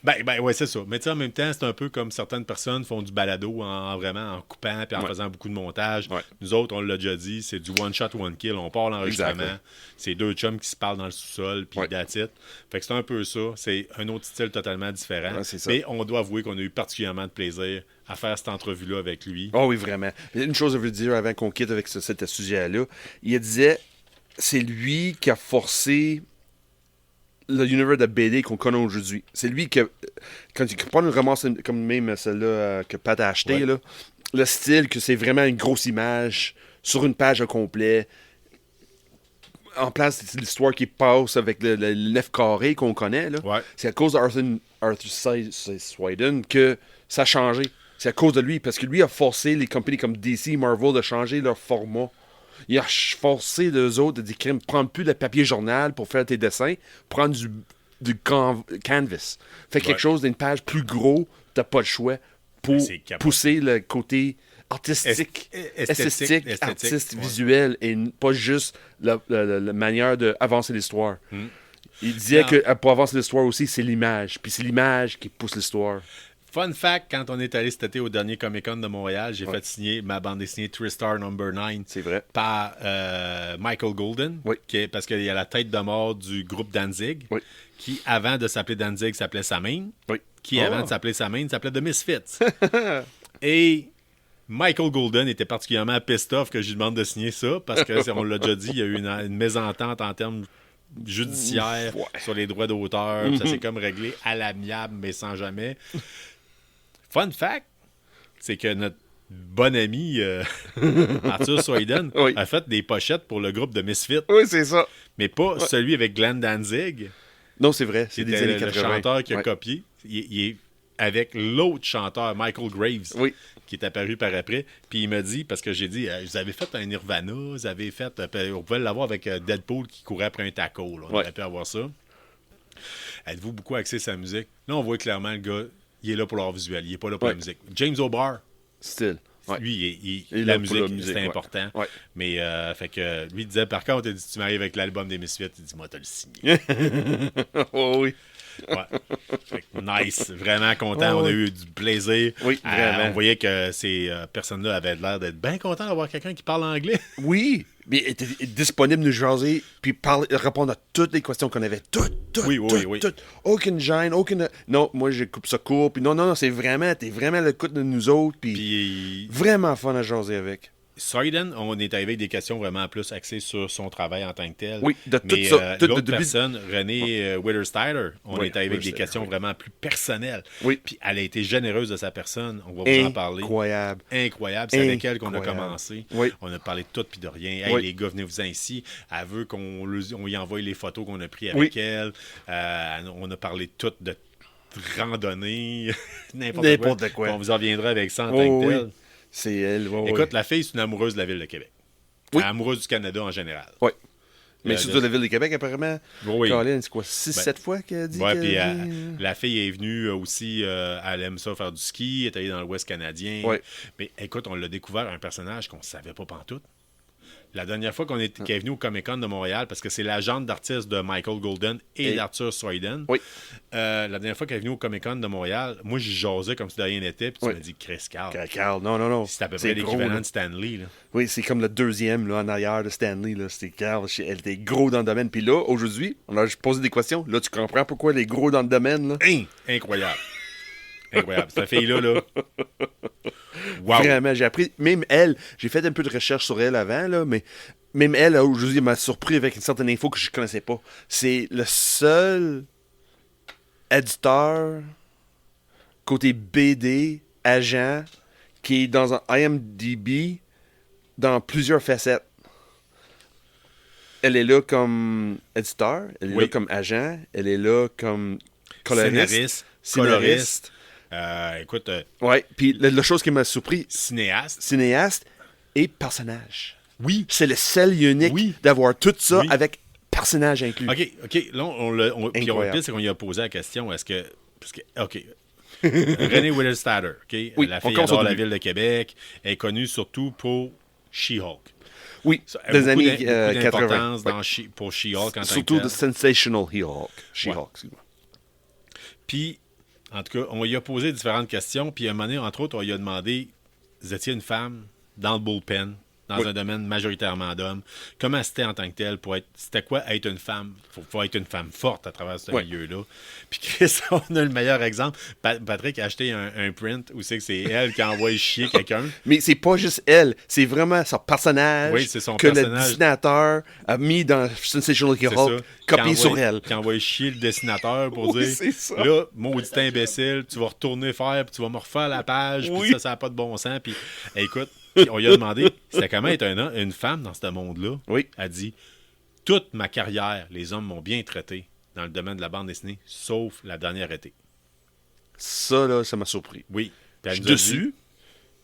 Ben ouais, c'est ça. Mais tu sais, en même temps, c'est un peu comme certaines personnes font du balado en coupant puis en faisant beaucoup de montage. Nous autres, on l'a déjà dit, c'est du one shot, one kill. On part l'enregistrement. C'est deux chums qui se parlent dans le sous-sol, puis that's it. Fait que c'est un peu ça. C'est un autre style totalement différent. Mais on doit avouer qu'on a eu particulièrement de plaisir à faire cette entrevue-là avec lui. Oh oui, vraiment. Une chose à vous dire avant qu'on quitte avec ce sujet-là. Il disait, c'est lui qui a forcé le univers de BD qu'on connaît aujourd'hui. C'est lui qui, quand il prend une romance comme même celle-là que Pat a acheté, là, le style que c'est vraiment une grosse image sur une page au complet. En place, c'est l'histoire qui passe avec le 9 carré qu'on connaît. Là. C'est à cause d'Arthur Sweden que ça a changé. C'est à cause de lui, parce que lui a forcé les compagnies comme DC, Marvel de changer leur format. Il a forcé les autres de prendre plus de papier journal pour faire tes dessins, prendre du canvas. Fait quelque chose d'une page plus gros, t'as pas le choix pour pousser le côté artistique, esthétique, visuel et pas juste la manière d'avancer l'histoire. Il disait que pour avancer l'histoire aussi, c'est l'image. Puis c'est l'image qui pousse l'histoire. Fun fact, quand on est allé cet été au dernier Comic-Con de Montréal, j'ai fait signer ma bande dessinée Tristar No. 9 par Michael Golden, parce qu'il y a la tête de mort du groupe Danzig, qui, avant de s'appeler Danzig, s'appelait Samhain, qui, avant de s'appeler Samhain, s'appelait The Misfits. Et Michael Golden était particulièrement pissed off que je lui demande de signer ça, parce que, on l'a déjà dit, il y a eu une mésentente en termes judiciaires sur les droits d'auteur. Ça s'est comme réglé à l'amiable, mais sans jamais. Fun fact, c'est que notre bon ami Arthur Sweden a fait des pochettes pour le groupe de Misfits. Oui, c'est ça. Mais pas celui avec Glenn Danzig. Non, c'est vrai. C'est des années 80. Le chanteur qui a copié. Il est avec l'autre chanteur, Michael Graves, qui est apparu par après. Puis il m'a dit, parce que j'ai dit, vous avez fait un Nirvana, vous avez fait... on pouvait l'avoir avec Deadpool qui courait après un taco. Là. On aurait pu avoir ça. Êtes-vous beaucoup axé sa musique? Là, on voit clairement le gars... Il est là pour l'art visuel, il n'est pas là pour la musique. James O'Barr, lui, la musique, c'est important. Mais, fait que, lui disait, par contre, il dit, tu m'arrives avec l'album des Misfits, il dit, moi, t'as le signé. Oui. Ouais. Fait que nice. Vraiment content. On a eu du plaisir. Oui, vraiment. On voyait que ces personnes-là avaient l'air d'être bien contents d'avoir quelqu'un qui parle anglais. Oui, mais il était disponible de nous jaser, puis répondre à toutes les questions qu'on avait. Toutes. Aucune gêne, aucune... Non, moi, je coupe ça court, puis non, c'est vraiment... T'es vraiment à l'écoute de nous autres, puis vraiment fun à jaser avec. Soyden, on est arrivé avec des questions vraiment plus axées sur son travail en tant que tel. Oui, de tout mais, ça. l'autre personne, René Witterstyler, on est arrivé avec des questions vraiment plus personnelles. Oui. Puis elle a été généreuse de sa personne. On va vous en parler. Incroyable. C'est avec elle qu'on a commencé. Oui. On a parlé de tout puis de rien. Hey, les gars, venez-vous ici. Elle veut qu'on lui envoie les photos qu'on a prises avec elle. On a parlé de tout, de randonnée, n'importe quoi. On vous en viendra avec ça en tant que tel. Oui. C'est elle. Écoute, la fille, c'est une amoureuse de la ville de Québec. Oui. Amoureuse du Canada en général. Oui. Mais surtout de la ville de Québec, apparemment. Oui. Colin, c'est quoi, 6-7 fois qu'elle a dit? Oui, puis la fille est venue aussi, elle aime ça faire du ski, elle est allée dans l'Ouest canadien. Oui. Mais écoute, on l'a découvert un personnage qu'on ne savait pas pantoute. La dernière fois qu'elle est venue au Comic-Con de Montréal, parce que c'est l'agente d'artiste de Michael Golden et d'Arthur Soyden. Oui. La dernière fois qu'elle est venue au Comic-Con de Montréal, moi, je jasais comme si de rien n'était, puis tu m'as dit Chris Carl. Carl, non. C'est à peu près l'équivalent de Stanley. Là. Oui, c'est comme le deuxième là, en arrière de Stanley. Là. C'était Carl. Elle était gros dans le domaine. Puis là, aujourd'hui, on a posé des questions. Là, tu comprends pourquoi elle est gros dans le domaine. Là. Incroyable. Incroyable. Cette fille-là, là. Wow. Vraiment, j'ai appris. Même elle, j'ai fait un peu de recherche sur elle avant, là, mais même elle, aujourd'hui, m'a surpris avec une certaine info que je ne connaissais pas. C'est le seul éditeur côté BD, agent, qui est dans un IMDb dans plusieurs facettes. Elle est là comme éditeur, elle est là comme agent, elle est là comme scénariste. Écoute. Ouais, puis la chose qui m'a surpris. Cinéaste et personnage. Oui. C'est le seul unique d'avoir tout ça avec personnage inclus. OK. Là, puis le pire, c'est qu'on lui a posé la question, OK. René Witterstyler, OK? Oui, la fille adore la ville de Québec. Elle est connue surtout pour She-Hulk. Oui, des années 80. Pour She-Hulk en tant que surtout The Sensational She-Hulk, excuse-moi. Puis, en tout cas, on lui a posé différentes questions. Puis, à un moment donné, entre autres, on lui a demandé, vous étiez une femme dans le bullpen, dans un domaine majoritairement d'hommes. Comment c'était en tant que tel c'était quoi être une femme? Faut être une femme forte à travers ce milieu-là. Puis Chris, on a le meilleur exemple. Patrick a acheté un print où c'est que c'est elle qui a envoyé chier quelqu'un. Mais c'est pas juste elle, c'est vraiment son personnage. Oui, c'est son que personnage. Le dessinateur a mis dans Sensational Hulk, copié sur elle. Qui a envoyé chier le dessinateur pour dire ça. Là, maudit imbécile, tu vas retourner faire, puis tu vas me refaire la page, puis ça n'a pas de bon sens. Puis écoute, on lui a demandé c'était comment être une femme dans ce monde-là. Oui. Elle dit toute ma carrière, les hommes m'ont bien traité dans le domaine de la bande dessinée, sauf la dernière été. Ça, là, ça m'a surpris. Oui. Je suis dessus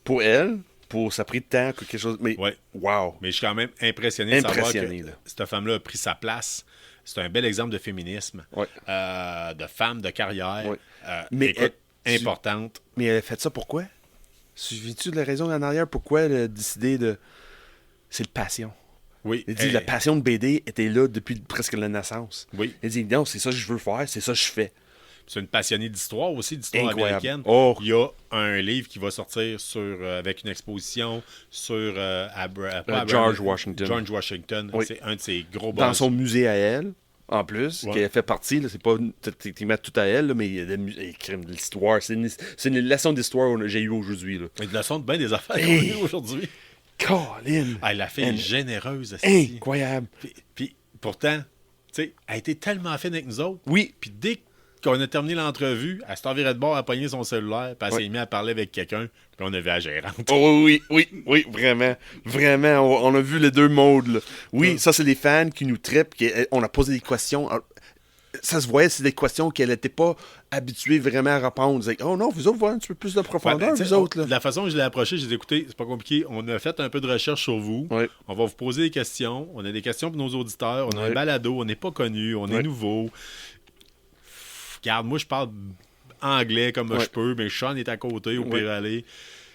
pour elle, pour ça a pris de temps, quelque chose. Mais, wow. Mais je suis quand même impressionné de savoir que cette femme-là a pris sa place. C'est un bel exemple de féminisme, de femme de carrière, mais importante. Mais elle a fait ça pourquoi? Suivis-tu de la raison en arrière pourquoi elle a décidé de... C'est le passion. Oui. Elle dit la passion de BD était là depuis presque la naissance. Oui. Elle dit non, c'est ça que je veux faire, c'est ça que je fais. C'est une passionnée d'histoire aussi, d'histoire américaine. Oh. Il y a un livre qui va sortir avec une exposition sur George Washington. George Washington. Oui. C'est un de ses gros boss. Dans son musée à elle, en plus, qui a fait partie, là, c'est pas techniquement tout à elle, là, mais il y a de l'histoire. C'est une leçon d'histoire que j'ai eue aujourd'hui. Une leçon de bien des affaires qu'on a eues aujourd'hui. Colin! La fille est généreuse. Incroyable! Puis pourtant, tu sais, elle a été tellement fine avec nous autres. Oui. Puis dès qu'on a terminé l'entrevue, elle s'est envirée de bord, elle a pogné son cellulaire, puis elle s'est mise à parler avec quelqu'un, puis on a vu la gérante. Oh oui, vraiment. Vraiment, on a vu les deux modes. Là. Oui, ça, c'est les fans qui nous trippent, on a posé des questions. Ça se voyait, c'est des questions qu'elle n'était pas habituée vraiment à répondre. Disait, oh non, vous autres, vous avez un petit peu plus de profondeur, vous autres. Là. La façon que je l'ai approché, j'ai dit, écoutez, c'est pas compliqué, on a fait un peu de recherche sur vous, on va vous poser des questions, on a des questions pour nos auditeurs, on a un balado, on n'est pas connu, on est nouveau. Regarde, moi, je parle anglais comme je peux, mais Sean est à côté, au pire aller.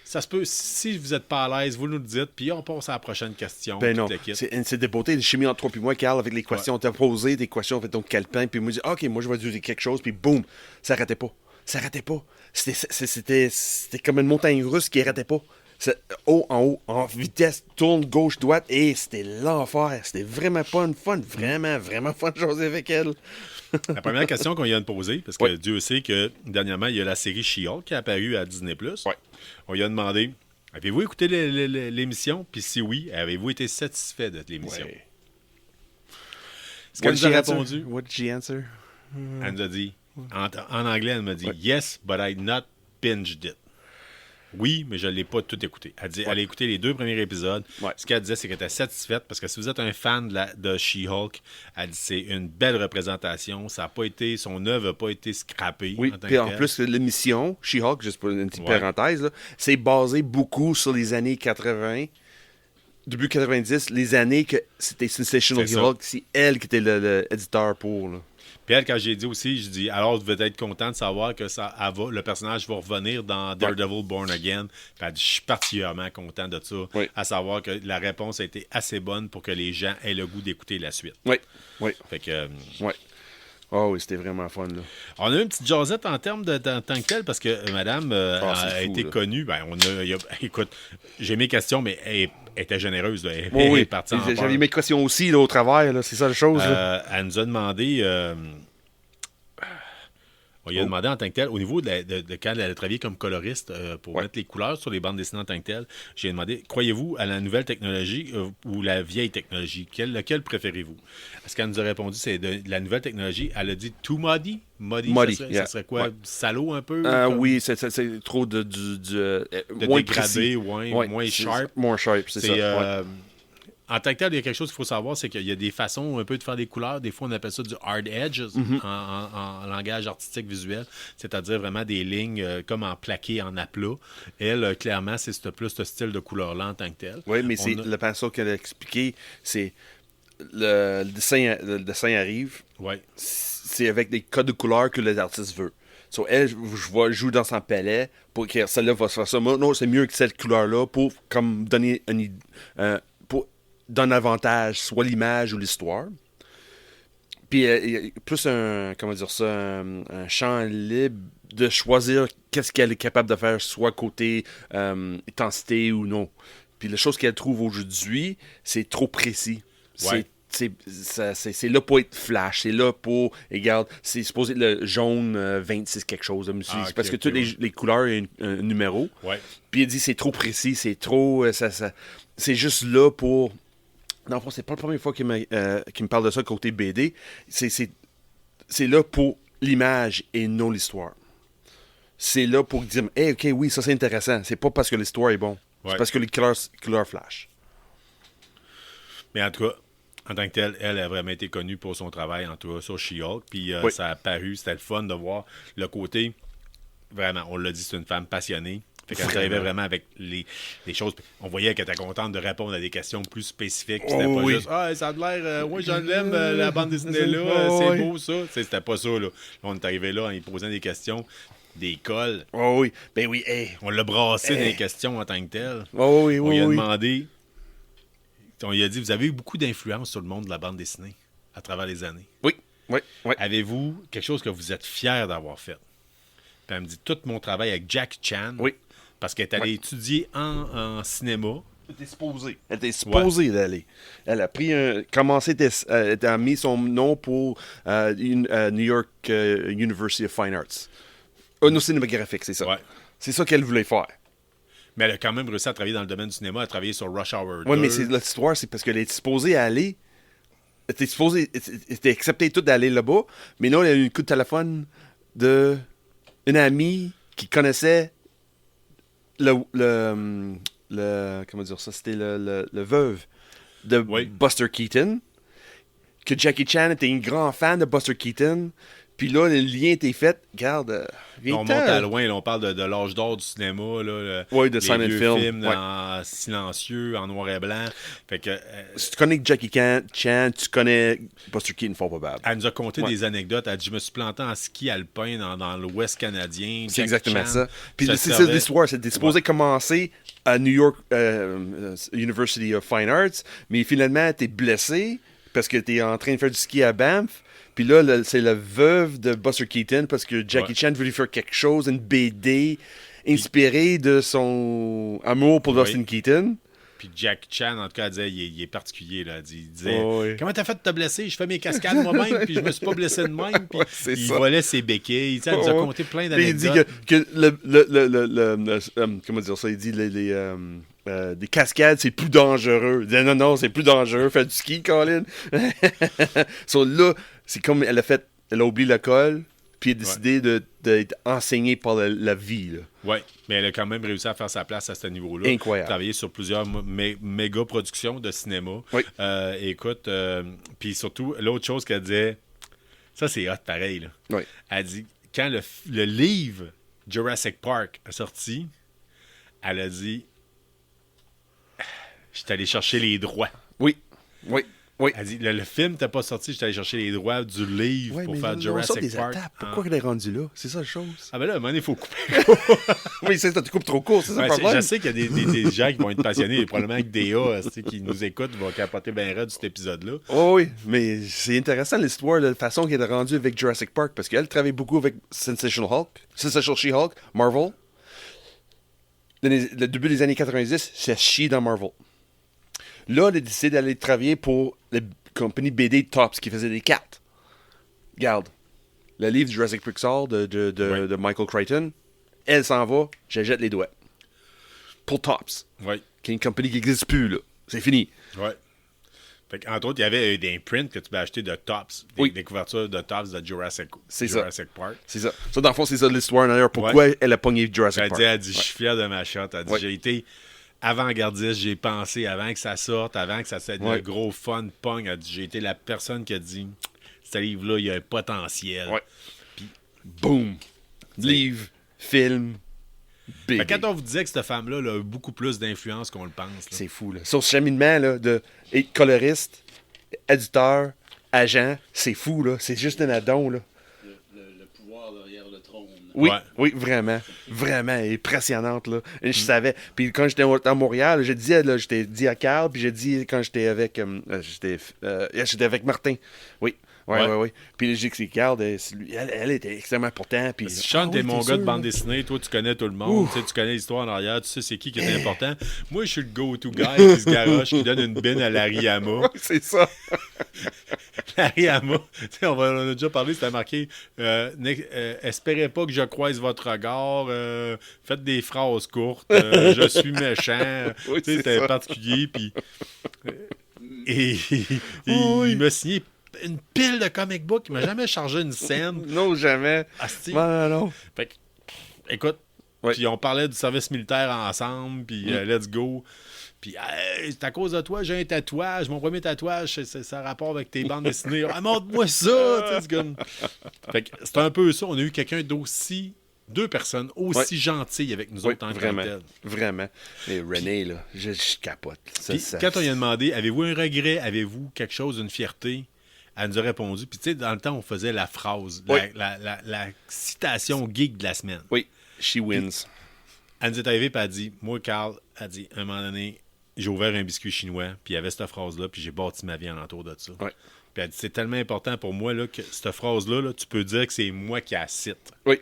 ça se peut, si vous n'êtes pas à l'aise, vous nous le dites, puis on passe à la prochaine question. Ben non, toute l'équipe. c'est des beautés de chimie entre toi et moi, Carl, avec les questions que t'as posées, des questions avec ton calepin, puis moi, je dis, OK, moi, je vais dire quelque chose, puis boum, ça arrêtait pas. Ça arrêtait pas. C'était comme une montagne russe qui arrêtait pas. Haut en haut, en vitesse, tourne gauche, droite, et c'était l'enfer. C'était vraiment pas une fun. Vraiment, vraiment fun de jaser avec elle. La première question qu'on vient de poser, parce que Dieu sait que dernièrement, il y a la série She-Hulk qui est apparue à Disney+. Ouais. On lui a demandé, avez-vous écouté l'émission? Puis si oui, avez-vous été satisfait de l'émission? Ouais. Ce qu'elle nous a répondu, What did she answer? elle nous a dit, en anglais, elle m'a dit, Yes, but I not binged it. Oui, mais je ne l'ai pas tout écouté. Elle dit, elle a écouté les 2 premiers épisodes. Ouais. Ce qu'elle disait, c'est qu'elle était satisfaite parce que si vous êtes un fan de She-Hulk, elle dit c'est une belle représentation. Ça a pas été, son œuvre n'a pas été scrappée. Oui, puis en plus, l'émission She-Hulk, juste pour une petite parenthèse, là, c'est basé beaucoup sur les années 80, début 90, les années que c'était Sensational She-Hulk, c'est elle qui était l'éditeur pour. Là. Puis elle, quand j'ai dit aussi, je dis alors vous devez être content de savoir que le personnage va revenir dans Daredevil Born Again. Puis elle dit je suis particulièrement content de ça, à savoir que la réponse a été assez bonne pour que les gens aient le goût d'écouter la suite. Oui, oui. Fait que oh oui, c'était vraiment fun. Là. On a eu une petite jasette en termes de tant que tel parce que madame a été connue. Ben, écoute, j'ai mes questions, mais elle était généreuse. Là. Elle est partie en J'avais mes questions aussi là, au travers, là, c'est ça la chose. Elle nous a demandé. On lui a demandé en tant que tel, au niveau de quand elle a travaillé comme coloriste pour mettre les couleurs sur les bandes dessinées en tant que tel, j'ai demandé, croyez-vous à la nouvelle technologie ou la vieille technologie? Laquelle préférez-vous? Ce qu'elle nous a répondu, c'est de la nouvelle technologie. Elle a dit too muddy. Muddy, ça serait quoi? Ouais. Salaud un peu? Oui, c'est trop de moins dégradé, moins sharp. Moins sharp, c'est ça. En tant que tel, il y a quelque chose qu'il faut savoir, c'est qu'il y a des façons un peu de faire des couleurs. Des fois, on appelle ça du hard edge en langage artistique visuel, c'est-à-dire vraiment des lignes comme en plaqué, en aplat. Elle, clairement, c'est plus ce style de couleur-là en tant que tel. Oui, mais c'est le pinceau qu'elle a expliqué, c'est le dessin arrive. Ouais. C'est avec des codes de couleurs que les artistes veulent. So, elle, je joue dans son palais pour que celle-là va se faire ça. Moi, non, c'est mieux que cette couleur-là pour comme donner donne avantage, soit l'image ou l'histoire. Puis, plus un champ libre de choisir qu'est-ce qu'elle est capable de faire, soit côté intensité ou non. Puis, la chose qu'elle trouve aujourd'hui, c'est trop précis. Ouais. C'est là pour être flash. C'est là pour... Regarde, c'est supposé être le jaune 26 quelque chose. C'est parce que toutes les couleurs, il y a un numéro. Ouais. Puis, elle dit c'est trop précis, c'est trop... c'est juste là pour... Non, c'est pas la première fois qu'il me parle de ça côté BD. C'est là pour l'image et non l'histoire. C'est là pour dire hey, OK, oui, ça c'est intéressant. C'est pas parce que l'histoire est bon. C'est parce que les couleurs flash. Mais en tout cas, en tant que telle, elle a vraiment été connue pour son travail, en tout cas, sur She-Hulk. Puis ça a paru, c'était le fun de voir le côté. Vraiment, on l'a dit, c'est une femme passionnée. Fait qu'elle arrivait vraiment avec les choses. On voyait qu'elle était contente de répondre à des questions plus spécifiques. C'était pas juste ça a l'air, moi j'en aime la bande dessinée là, c'est beau ça. C'était pas ça. Là, on est arrivé là en lui posant des questions, des cols. Oh oui, ben oui, hey. On l'a brassé dans les questions en tant que tel. Oh oui, on lui a demandé, on lui a dit, vous avez eu beaucoup d'influence sur le monde de la bande dessinée à travers les années. Oui. Avez-vous quelque chose que vous êtes fier d'avoir fait? Puis elle me dit, tout mon travail avec Jack Chan. Oui. Parce qu'elle est allée étudier en cinéma. Elle était supposée d'aller. Elle a pris elle a mis son nom pour New York University of Fine Arts. Non, cinématographique, c'est ça. Ouais. C'est ça qu'elle voulait faire. Mais elle a quand même réussi à travailler dans le domaine du cinéma, à travailler sur Rush Hour 2. Oui, mais l'histoire, c'est parce qu'elle est supposée aller. Elle était acceptée tout d'aller là-bas. Mais non, elle a eu un coup de téléphone d'une amie qui connaissait comment dire ça, c'était le veuve de Buster Keaton, que Jackie Chan était un grand fan de Buster Keaton, Puis là, le lien était fait. Regarde, On monte à loin, là, on parle de l'âge d'or du cinéma. Là, Oui, de les silent vieux film. films Ouais. silencieux, en noir et blanc. Fait que, Si tu connais Jackie Chan, tu connais Buster Keaton, fort probable. elle nous a conté Ouais. des anecdotes. Elle dit, je me suis planté en ski alpin dans l'Ouest canadien. C'est Jackie exactement Chan, ça. Puis ça c'est ça servait- l'histoire. C'était supposé commencer à New York University of Fine Arts, mais finalement, t'es blessé parce que t'es en train de faire du ski à Banff. Puis là, c'est la veuve de Buster Keaton parce que Jackie Ouais. Chan voulait faire quelque chose, une BD inspirée de son amour pour Oui. Buster Keaton. Puis Jackie Chan, en tout cas, elle disait, il est particulier. Là. Il disait, Oh, oui. comment t'as fait de te blesser? Je fais mes cascades moi-même, puis je me suis pas blessé de même. Puis Ouais, c'est il ça. volait ses béquilles. Tu sais, elle nous a Oh, conté plein Puis il dit d'anecdotes. que comment dire ça? Il dit des cascades, c'est plus dangereux. Il dit non, c'est plus dangereux. Faire du ski, Colin. So, là, c'est comme elle a oublié l'école, puis elle a décidé d'être enseignée par la vie. Là. Oui, mais elle a quand même réussi à faire sa place à ce niveau-là. Incroyable. Travailler sur plusieurs méga productions de cinéma. Oui. Écoute, puis surtout, l'autre chose qu'elle disait, ça c'est hot pareil. Là. Oui. Elle dit, quand le livre Jurassic Park a sorti, elle a dit, je suis allé chercher les droits. Oui. Elle dit, le film n'était pas sorti, je suis allé chercher les droits du livre Ouais, pour mais faire on sort Jurassic des Park. étapes. Pourquoi elle est rendue là? C'est ça la chose. Ah ben là, à un moment donné, il faut couper. Oui, c'est ça, tu coupes trop court, c'est ça Ouais, le problème. je sais qu'il y a des gens qui vont être passionnés, et probablement que DA qui nous écoutent vont capoter bien raide de cet épisode-là. Oh oui, mais c'est intéressant l'histoire, la façon qu'elle est rendue avec Jurassic Park, parce qu'elle travaille beaucoup avec Sensational She-Hulk, Marvel. Le début des années 90, c'est chier dans Marvel. Là, elle a décidé d'aller travailler pour la compagnie BD Topps qui faisait des cartes. Regarde, le livre Jurassic Pixar de Michael Crichton, elle s'en va, je jette les doigts. Pour Topps, Oui, qui est une compagnie qui n'existe plus, là. C'est fini. oui. Entre autres, il y avait des prints que tu peux acheter de Topps, Oui. des couvertures de Topps de Jurassic Park. C'est ça. Ça, dans le fond, c'est ça l'histoire d'ailleurs. Pourquoi elle a pogné Jurassic Elle Park. dit, je suis fier de ma shot. Elle dit, Ouais. j'ai été avant-gardiste, j'ai pensé avant que ça sorte, avant que ça soit Ouais. le gros fun pong. Elle dit, j'ai été la personne qui a dit, ce livre-là, il y a un potentiel. Ouais. Boom. Livre, film, Fait BD. que quand on vous disait que cette femme-là là, a beaucoup plus d'influence qu'on le pense. Là. C'est fou, là. Sur ce cheminement, là, de être coloriste, éditeur, agent, c'est fou, là. C'est juste un addon, là. Le pouvoir derrière le trône. Oui, Ouais. oui, vraiment. Vraiment, elle est impressionnante, là. Et je savais. Puis quand j'étais à Montréal, j'étais dit à Carl, puis j'ai dit quand j'étais avec j'étais avec Martin. Oui. Ouais. Puis j'ai dit que c'est Carl, elle était extrêmement importante. Puis, Sean, ah t'es oui, mon t'es gars de sûr, bande là. dessinée, toi tu connais tout le monde, tu connais l'histoire en arrière, tu sais c'est qui est important. Moi je suis le go-to guy qui se garoche, qui donne une bine à Larry Hama. C'est ça. Larry Hama, tu sais, on en a déjà parlé, c'était marqué espérez pas que je croise votre regard, faites des phrases courtes, je suis méchant. Oui, Tu sais, c'est c'était ça. particulier, puis et Oui. il m'a signé une pile de comic book, il m'a jamais chargé une scène. Non, jamais. Asti. Non. Fait que, écoute, Ouais. puis on parlait du service militaire ensemble, puis let's go. Puis, hey, c'est à cause de toi, j'ai un tatouage. Mon premier tatouage, ça a rapport avec tes bandes dessinées. Ah, montre-moi ça! Tu sais, c'est comme... Fait que c'est un peu ça. On a eu quelqu'un deux personnes aussi gentilles avec nous Oui, autres en tant vraiment. que telles. Vraiment. Et René, là, je capote. Ça, Puis, quand on lui a demandé, avez-vous un regret, avez-vous quelque chose, une fierté? Elle nous a répondu. Puis, tu sais, dans le temps, on faisait la phrase, Oui. la citation geek de la semaine. Oui, she wins. Elle nous est arrivée, puis elle a dit, moi, Carl, elle a dit, à un moment donné, j'ai ouvert un biscuit chinois, puis il y avait cette phrase-là, puis j'ai bâti ma vie alentour de ça. Ouais. Puis elle dit, c'est tellement important pour moi là, que cette phrase-là, là, tu peux dire que c'est moi qui la cite. Oui.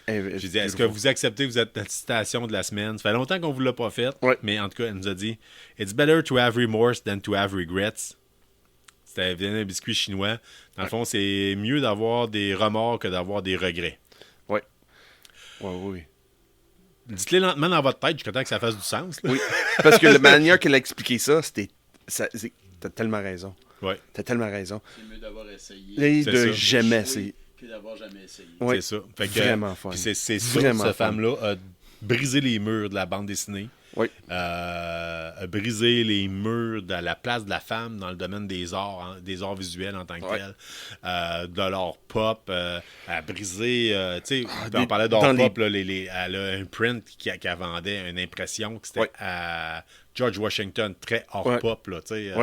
J'ai dit, est-ce que vous acceptez que vous êtes notre citation de la semaine? Ça fait longtemps qu'on ne vous l'a pas faite, Ouais. mais en tout cas, elle nous a dit, it's better to have remorse than to have regrets. C'était un biscuit chinois. Dans le fond, c'est mieux d'avoir des remords que d'avoir des regrets. Oui. Dites-les lentement dans votre tête jusqu'à temps que ça fasse du sens. Là. Oui. Parce que la manière qu'elle a expliqué ça, t'as tellement raison. Ouais. T'as tellement raison. C'est mieux d'avoir essayé. Et C'est de ça. jamais Oui, essayer. que d'avoir jamais essayé. Oui. C'est ça. Fait que, Vraiment fun. puis c'est ça, Vraiment cette fun. femme-là a brisé les murs de la bande dessinée. Oui. A brisé les murs de la place de la femme dans le domaine des arts visuels en tant que tel. De l'art pop. A brisé, tu sais, on parlait d'art pop, là, elle a un print qui vendait une impression que c'était à George Washington, très art pop, là, tu sais.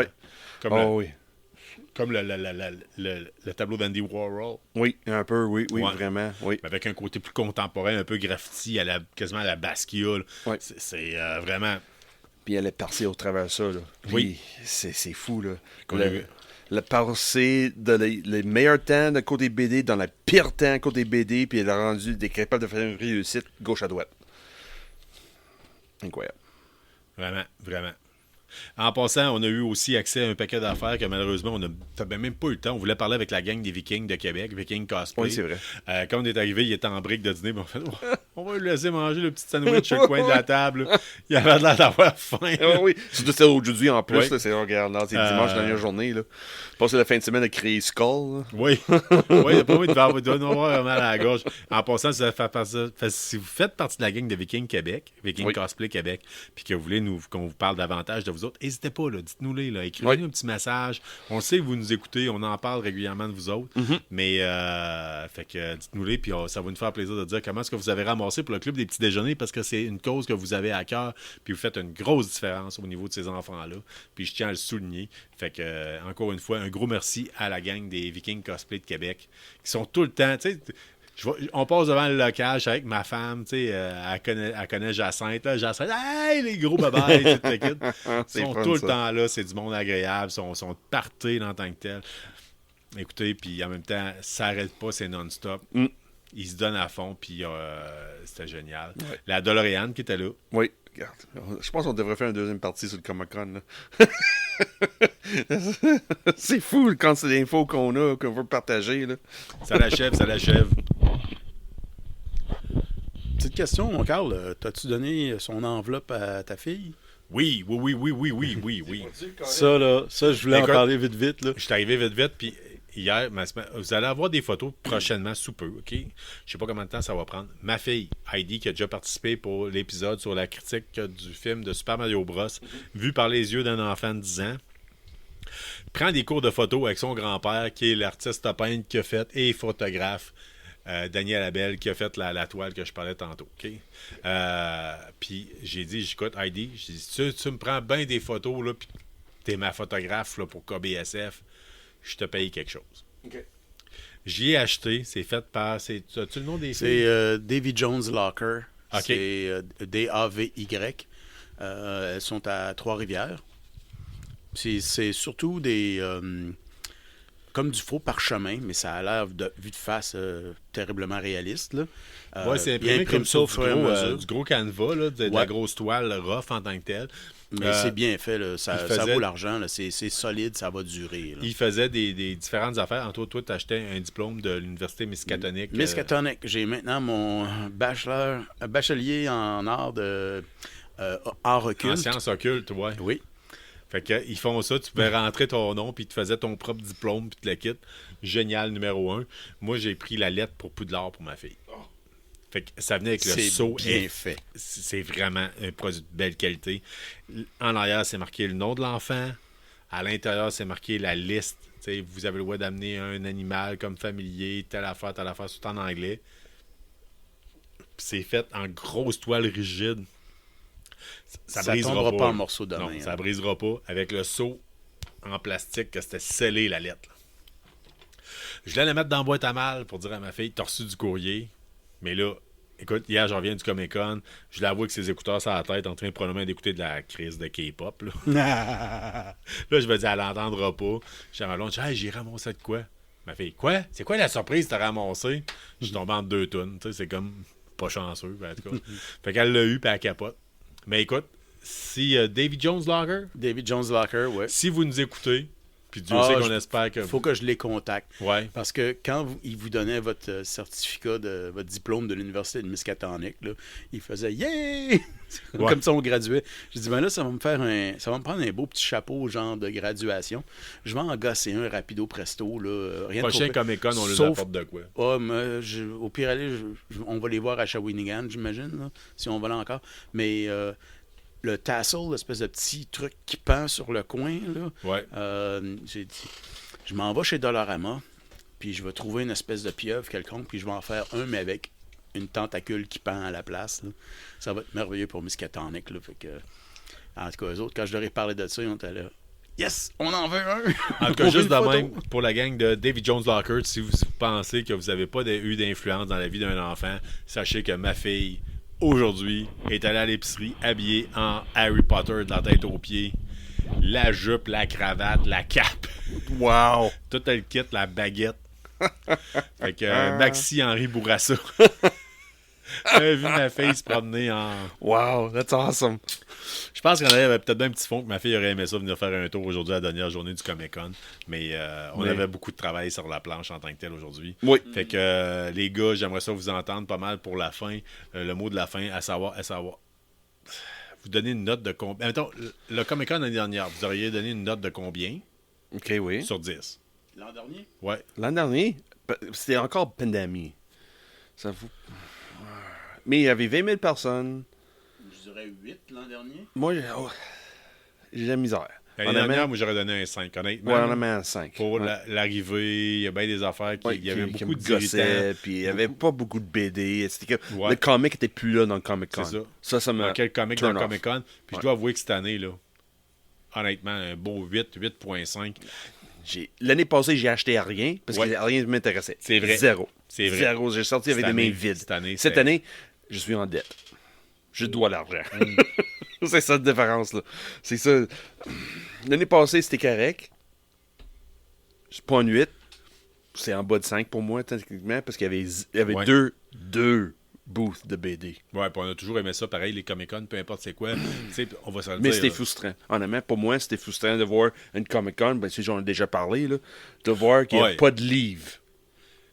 Comme le tableau d'Andy Warhol. Oui, un peu, oui, vraiment. Oui. Avec un côté plus contemporain, un peu graffiti, quasiment à la Basquiat. C'est vraiment... Puis elle est passée au travers de ça. Là. Puis oui. C'est fou. Là. Le passé les meilleurs temps de côté BD dans le pire temps côté BD, puis elle a rendu des capables de faire une réussite gauche à droite. Incroyable. Vraiment, vraiment. En passant, on a eu aussi accès à un paquet d'affaires que malheureusement, on n'avait même pas eu le temps. On voulait parler avec la gang des Vikings de Québec, Viking Cosplay. Oui, c'est vrai. Quand on est arrivé, il était en brique de dîner. On fait, on va lui laisser manger le petit sandwich sur le coin de la table. Il avait l'air d'avoir faim. Oui, surtout c'était aujourd'hui en plus. Là, c'est dimanche, la dernière journée. Là. Passer la fin de semaine à créer Skull. Là. Oui. Oui, il doit avoir mal à la gorge. En passant, si vous faites partie de la gang de Viking Québec, Viking Cosplay Québec, puis que vous voulez qu'on vous parle davantage de vous autres, n'hésitez pas, là, dites-nous-les, là, écrivez-nous un petit message. On sait que vous nous écoutez, on en parle régulièrement de vous autres, mais fait que dites-nous-les, puis ça va nous faire plaisir de dire comment est-ce que vous avez ramassé pour le Club des petits déjeuners, parce que c'est une cause que vous avez à cœur, puis vous faites une grosse différence au niveau de ces enfants-là, puis je tiens à le souligner. Fait que, encore une fois, un gros merci à la gang des Vikings Cosplay de Québec, qui sont tout le temps, tu sais... On passe devant le local avec ma femme, tu sais, elle connaît Jacinthe. Là, Jacinthe, hey, les gros babayes, ils sont tout le temps là, c'est du monde agréable, ils sont partés en tant que tel. Écoutez, puis en même temps, ça n'arrête pas, c'est non-stop. Ils se donnent à fond, puis c'était génial. Ouais. La DeLorean qui était là. Oui, regarde. Je pense qu'on devrait faire une deuxième partie sur le Comic-Con. C'est fou quand c'est l'info qu'on veut partager. Là. Ça l'achève. Petite question, mon Carl. T'as-tu donné son enveloppe à ta fille? Oui. Ça, je voulais en parler vite. Là. Je suis arrivé vite, puis hier, vous allez avoir des photos prochainement sous peu, OK? Je sais pas combien de temps ça va prendre. Ma fille, Heidi, qui a déjà participé pour l'épisode sur la critique du film de Super Mario Bros, vu par les yeux d'un enfant de 10 ans, prend des cours de photo avec son grand-père, qui est l'artiste peintre qui a fait et photographe. Daniel Abel qui a fait la toile que je parlais tantôt. Okay? Puis j'ai dit, j'écoute Heidi, j'ai dit, tu me prends bien des photos, là, puis t'es ma photographe là, pour KBSF, je te paye quelque chose. Okay. J'y ai acheté, c'est fait par... As-tu le nom des filles? C'est Davy Jones Locker. Okay. C'est D-A-V-Y. Elles sont à Trois-Rivières. C'est surtout des... comme du faux parchemin, mais ça a l'air, vu de face, terriblement réaliste. Oui, c'est imprimé comme ça, du gros canevas, là, de la grosse toile rough en tant que telle. Mais c'est bien fait, là. Ça vaut l'argent, là. C'est solide, ça va durer. Là. Il faisait des différentes affaires. Entre autres, toi, tu achetais un diplôme de l'Université Miskatonic. Miskatonic. J'ai maintenant mon bachelier en art de art occulte. En sciences occultes, ouais. Oui. Fait que ils font ça, tu pouvais rentrer ton nom, puis tu faisais ton propre diplôme, puis tu le quittes. Génial, numéro 1. Moi, j'ai pris la lettre pour Poudlard pour ma fille. Fait que ça venait avec le sceau. C'est bien fait. C'est vraiment un produit de belle qualité. En arrière, c'est marqué le nom de l'enfant. À l'intérieur, c'est marqué la liste. T'sais, vous avez le droit d'amener un animal comme familier, telle affaire, tout en anglais. Puis c'est fait en grosse toile rigide. Ça brisera pas en morceaux de main. Non, ça brisera pas. Avec le seau en plastique, que c'était scellé la lettre. Là. Je voulais la mettre dans la boîte à mal pour dire à ma fille, t'as reçu du courrier. Mais là, écoute, hier, je reviens du Comic-Con. Je l'avoue que ses écouteurs sur la tête, en train probablement d'écouter de la crise de K-pop. Là, je me dis, elle l'entendra pas. J'ai ma blonde, hey, j'ai ramassé de quoi? Ma fille, quoi? C'est quoi la surprise que t'as ramassé? Je suis tombé en 2 tonnes. C'est comme pas chanceux, en tout cas. Fait qu'elle l'a eu, puis elle capote. Mais écoute, si Davy Jones Locker, ouais. Si vous nous écoutez, puis Dieu sait qu'on espère que... Il faut que je les contacte. Ouais. Parce que quand ils vous donnaient votre certificat, votre diplôme de l'Université de Miskatonic, là, ils faisaient « Yeah! » Comme ça, on graduait. J'ai dit, ben là, ça va me prendre un beau petit chapeau, genre de graduation. Je vais en gosser un rapido presto. Là, rien prochain Comic-Con, on les apporte de quoi? Au pire, aller, on va les voir à Shawinigan, j'imagine, là, si on va là encore. Mais le tassel, l'espèce de petit truc qui pend sur le coin, là. Ouais. J'ai dit, je m'en vais chez Dollarama, puis je vais trouver une espèce de pieuvre quelconque, puis je vais en faire un, mais avec une tentacule qui pend à la place. Là. Ça va être merveilleux pour Miskatonic. Là, fait que, en tout cas, eux autres, quand je leur ai parlé de ça, ils ont été là. Yes, on en veut un! En tout cas, juste de même, pour la gang de Davy Jones Lockert, si vous pensez que vous n'avez pas eu d'influence dans la vie d'un enfant, sachez que ma fille, aujourd'hui, est allée à l'épicerie habillée en Harry Potter de la tête aux pieds. La jupe, la cravate, la cape. Wow! Tout le kit, la baguette. Fait que Maxi-Henri Bourassa. J'ai vu ma fille se promener en... Wow, that's awesome! Je pense qu'on avait peut-être bien un petit fond que ma fille aurait aimé ça, venir faire un tour aujourd'hui à la dernière journée du Comic-Con. Mais on avait beaucoup de travail sur la planche en tant que tel aujourd'hui. Oui. Fait que les gars, j'aimerais ça vous entendre pas mal pour la fin. Le mot de la fin, à savoir. Vous donnez une note de combien... Mettons, le Comic-Con l'année dernière, vous auriez donné une note de combien? OK, oui. Sur 10. L'an dernier? Ouais. L'an dernier, c'était encore pandémie. Ça vous... Mais il y avait 20 000 personnes. Je dirais 8 l'an dernier. Moi, j'ai de la misère. L'année dernière, moi, j'aurais donné un 5, honnêtement. Ouais, on en met un 5. Pour l'arrivée, il y a bien des affaires. Il y avait beaucoup de gossets, puis il n'y avait pas beaucoup de BD. C'était que Ouais. le comic n'était plus là dans le Comic-Con. C'est ça. Ça me... Quel comic dans turn le off. Comic-Con. Puis je dois avouer que cette année, là, honnêtement, un beau 8.5. L'année passée, j'ai acheté rien parce que rien ne m'intéressait. C'est vrai. Zéro. C'est vrai. Zéro. J'ai sorti avec des mains vides. Cette année, je suis en dette. Je dois l'argent. C'est ça la différence, là. C'est ça. L'année passée, c'était correct. C'est pas un 8. C'est en bas de 5 pour moi, techniquement, parce qu'il y avait deux booths de BD. Ouais, puis on a toujours aimé ça, pareil, les Comic-Con, peu importe c'est quoi. On va se le dire. Mais c'était là. frustrant. Honnêtement, pour moi, c'était frustrant de voir une Comic-Con, ben, j'en ai déjà parlé, là, de voir qu'il n'y a pas de livre.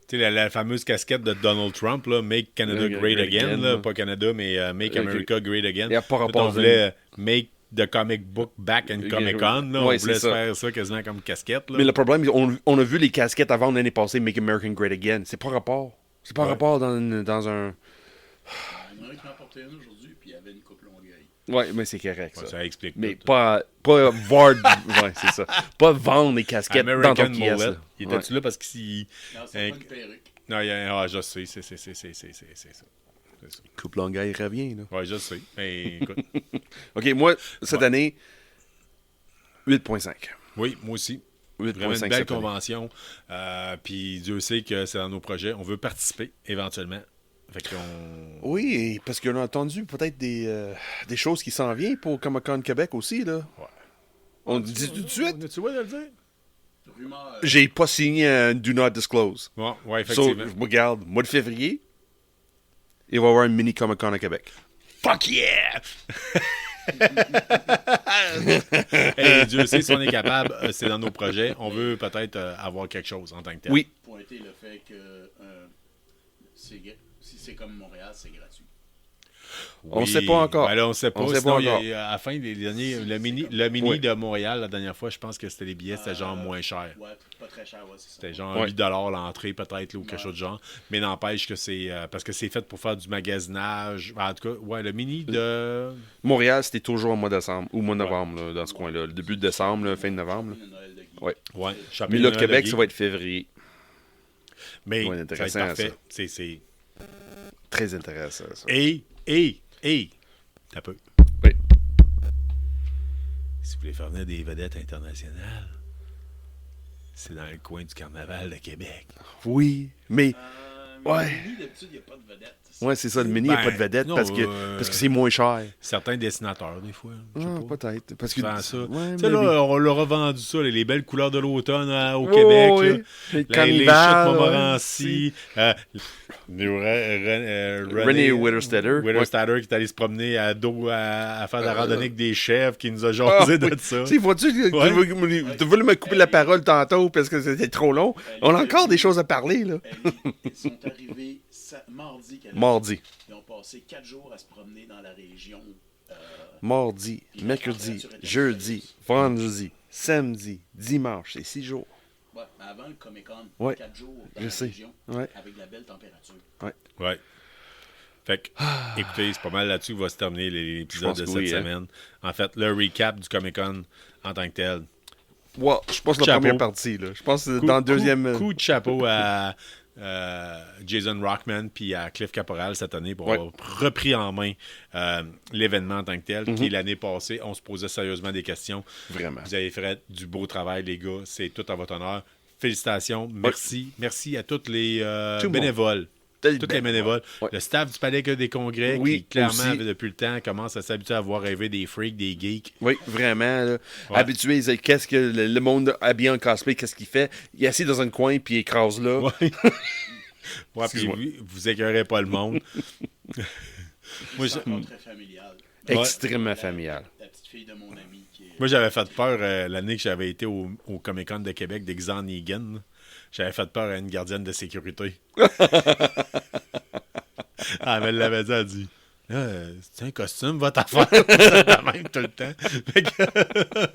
Tu sais, la fameuse casquette de Donald Trump, là, Make Canada Great Again, là, pas Canada, mais Make America Great Again. Il y a pas rapport on voulait Make the comic book back in Comic-Con. Là, on voulait se faire ça quasiment comme casquette. Là. Mais le problème, on a vu les casquettes avant l'année passée, Make America Great Again. C'est pas rapport. C'est pas rapport dans un... Il y en a un qui m'a apporté un aujourd'hui, puis il y avait une coupe longueuil. Ouais, mais c'est correct, ça. Ça explique Mais tout. pas voir... ouais, c'est ça. Pas vendre les casquettes American dans ton kiosque. Mullet. là. Il était-tu là parce qu'il... Non, c'est pas une perruque. Non, je sais, c'est ça. C'est ça. Coupe longueuil revient, là. Ouais, je sais. Mais écoute. OK, moi, cette année, 8.5. Oui, moi aussi. 8.5 Vraiment une belle cette année. convention. Puis Dieu sait que c'est dans nos projets. On veut participer éventuellement. Fait qu'on... Oui, parce qu'on a entendu peut-être des choses qui s'en viennent pour Comic-Con Québec aussi, là. Ouais. On dit tout de suite. Tu vois de le dire? Rumeur. J'ai pas signé un Do Not Disclose. Ouais, So, effectivement. je regarde, mois de février, il va y avoir un mini Comic-Con à Québec. Fuck yeah! Hey, Dieu sait si on est capable, c'est dans nos projets. On veut peut-être avoir quelque chose en tant que tel. Oui. Pointer le fait que si c'est comme Montréal, c'est gratuit. On ne sait pas encore. Ben là, on ne sait pas. On sait Sinon, pas encore. à la fin des derniers, le mini de Montréal, la dernière fois, je pense que c'était les billets, c'était genre moins cher. Ouais, pas très cher, ouais, c'est ça. C'était genre 8$ l'entrée, peut-être, là, ou quelque chose de genre. Mais n'empêche que c'est... parce que c'est fait pour faire du magasinage. En tout cas, ouais, le mini de... Montréal, c'était toujours au mois de décembre, ou mois de novembre, là, dans ce coin-là. Le début de décembre, là, fin de novembre. Là. Le Noël de Guy. Ouais. Ouais, Mais là, Québec, ça va être février. Mais Ouais, ça va être intéressant, parfait. ça. C'est... Très intéressant, ça. T'as peu. Oui. Si vous voulez faire venir des vedettes internationales, c'est dans le coin du carnaval de Québec. Oui, mais... Ouais. Lui, d'habitude, il n'y a pas de vedette. Ouais, c'est ça. Le mini, il n'y a pas de vedette non, parce que c'est moins cher. Certains dessinateurs, des fois. Je sais pas. Peut-être. Parce que... Faire ça. Ouais, Tu sais, mais là, on leur a vendu ça, les belles couleurs de l'automne au Oh, Québec. oui. Là. Les Les carnivals, chutes Montmorency. René Witterstetter. Witterstetter qui est allé se promener à dos à faire de la randonnée avec des chefs, qui nous a jasé de ça. Tu sais, vois-tu, tu voulais me couper la parole tantôt parce que c'était trop long. On a encore des choses à parler, là. Ils sont arrivés mardi. Mardi. Ils ont passé 4 jours à se promener dans la région. Mardi, mercredi, jeudi, vendredi, samedi, dimanche. C'est 6 jours. Ouais, mais avant le Comic-Con, Ouais, 4 jours dans je la sais. région Ouais. avec de la belle température. Ouais. Fait que, écoutez, c'est pas mal là-dessus que va se terminer l'épisode Je de pense cette que oui, hein. semaine. En fait, le recap du Comic-Con en tant que tel. Ouais, je pense que la Chapeau. première partie, là. Je pense que Coup- dans le deuxième... Coup de chapeau à Jason Rockman puis à Cliff Caporal cette année pour avoir repris en main l'événement en tant que tel. Qui, l'année passée, on se posait sérieusement des questions. Vraiment. Vous avez fait du beau travail, les gars. C'est tout à votre honneur. Félicitations. Merci. Merci à tous les Tout le bénévoles. Tous les bénévoles. Ouais. Le staff du Palais des Congrès, Oui, qui clairement, aussi. depuis le temps, commence à s'habituer à voir rêver des freaks, des geeks. Oui, vraiment. Là. Ouais. Habitué, qu'est-ce que le monde habillé en cosplay, qu'est-ce qu'il fait? Il est assis dans un coin, puis il écrase là. Ouais. Ouais, puis Excuse-moi. vous écœurez pas le monde. Moi, C'est encore très familial. Extrêmement familial. La petite fille de mon ami qui est... Moi, j'avais fait peur l'année que j'avais été au Comic-Con de Québec déguisé en Negan. Là. J'avais fait peur à une gardienne de sécurité. Elle me l'avait dit, elle dit c'est un costume, votre affaire. C'est la même tout le temps. Fait que-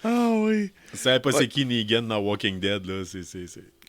Ah oui. Je savais pas c'est qui Negan dans Walking Dead. Là. C'est...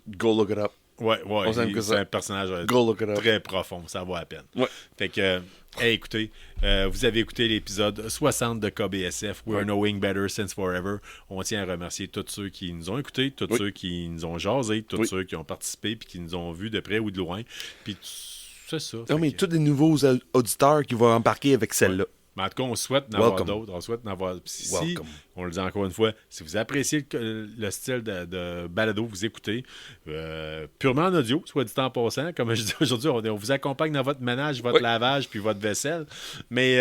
Go look it up. Ouais, On s'aime que c'est ça. un personnage Go look it up. très profond, ça vaut la peine. Ouais. Fait que, hey, écoutez, vous avez écouté l'épisode 60 de KBSF, We're Knowing Better Since Forever. On tient à remercier tous ceux qui nous ont écoutés, tous ceux qui nous ont jasé, tous ceux qui ont participé puis qui nous ont vus de près ou de loin. Puis c'est ça. Non, Fait mais que- tous les nouveaux auditeurs qui vont embarquer avec celle-là. Mais en tout cas, on souhaite en avoir Welcome. d'autres. On souhaite en avoir. Puis si, Welcome. on le dit encore une fois, si vous appréciez le style de balado, vous écoutez, purement en audio, soit dit en passant, comme je dis aujourd'hui, on vous accompagne dans votre ménage, votre lavage, puis votre vaisselle. Mais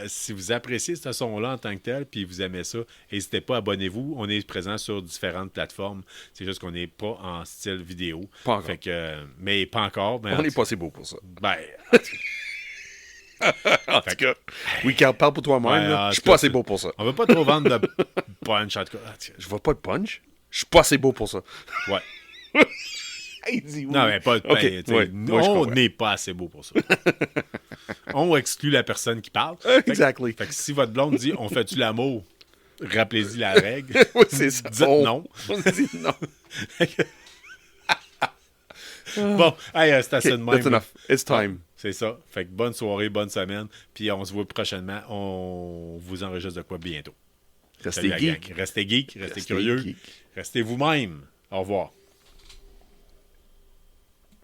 si vous appréciez ce son-là en tant que tel, puis vous aimez ça, n'hésitez pas, abonnez-vous. On est présent sur différentes plateformes. C'est juste qu'on n'est pas en style vidéo. Pas encore. Fait que, mais pas encore. Mais On n'est pas assez beau pour ça. Ben, En tout cas, oui, Carl, parle pour toi-même. Ouais, là. en Je suis tout cas, pas assez beau pour ça. on veut pas trop vendre de punch, en tout cas. Je vois pas de punch. Je suis pas assez beau pour ça. Ouais. Il dit oui. Non, mais pas. Ok, Ben, tu sais, ouais, nous, ouais, je on comprends. n'est pas assez beau pour ça. On exclut la personne qui parle. Exactly. Fait que si votre blonde dit on fait-tu l'amour, rappelez-y la règle. Oui, c'est ça. Dites non. On dit non. Bon, hey, c'est assez de Okay, même. that's enough. It's time. C'est ça. Fait que bonne soirée, bonne semaine. Puis on se voit prochainement. On vous enregistre de quoi bientôt. Restez Salut la geek. gang. Restez geek, restez Restez curieux. geek. Restez vous-même. Au revoir.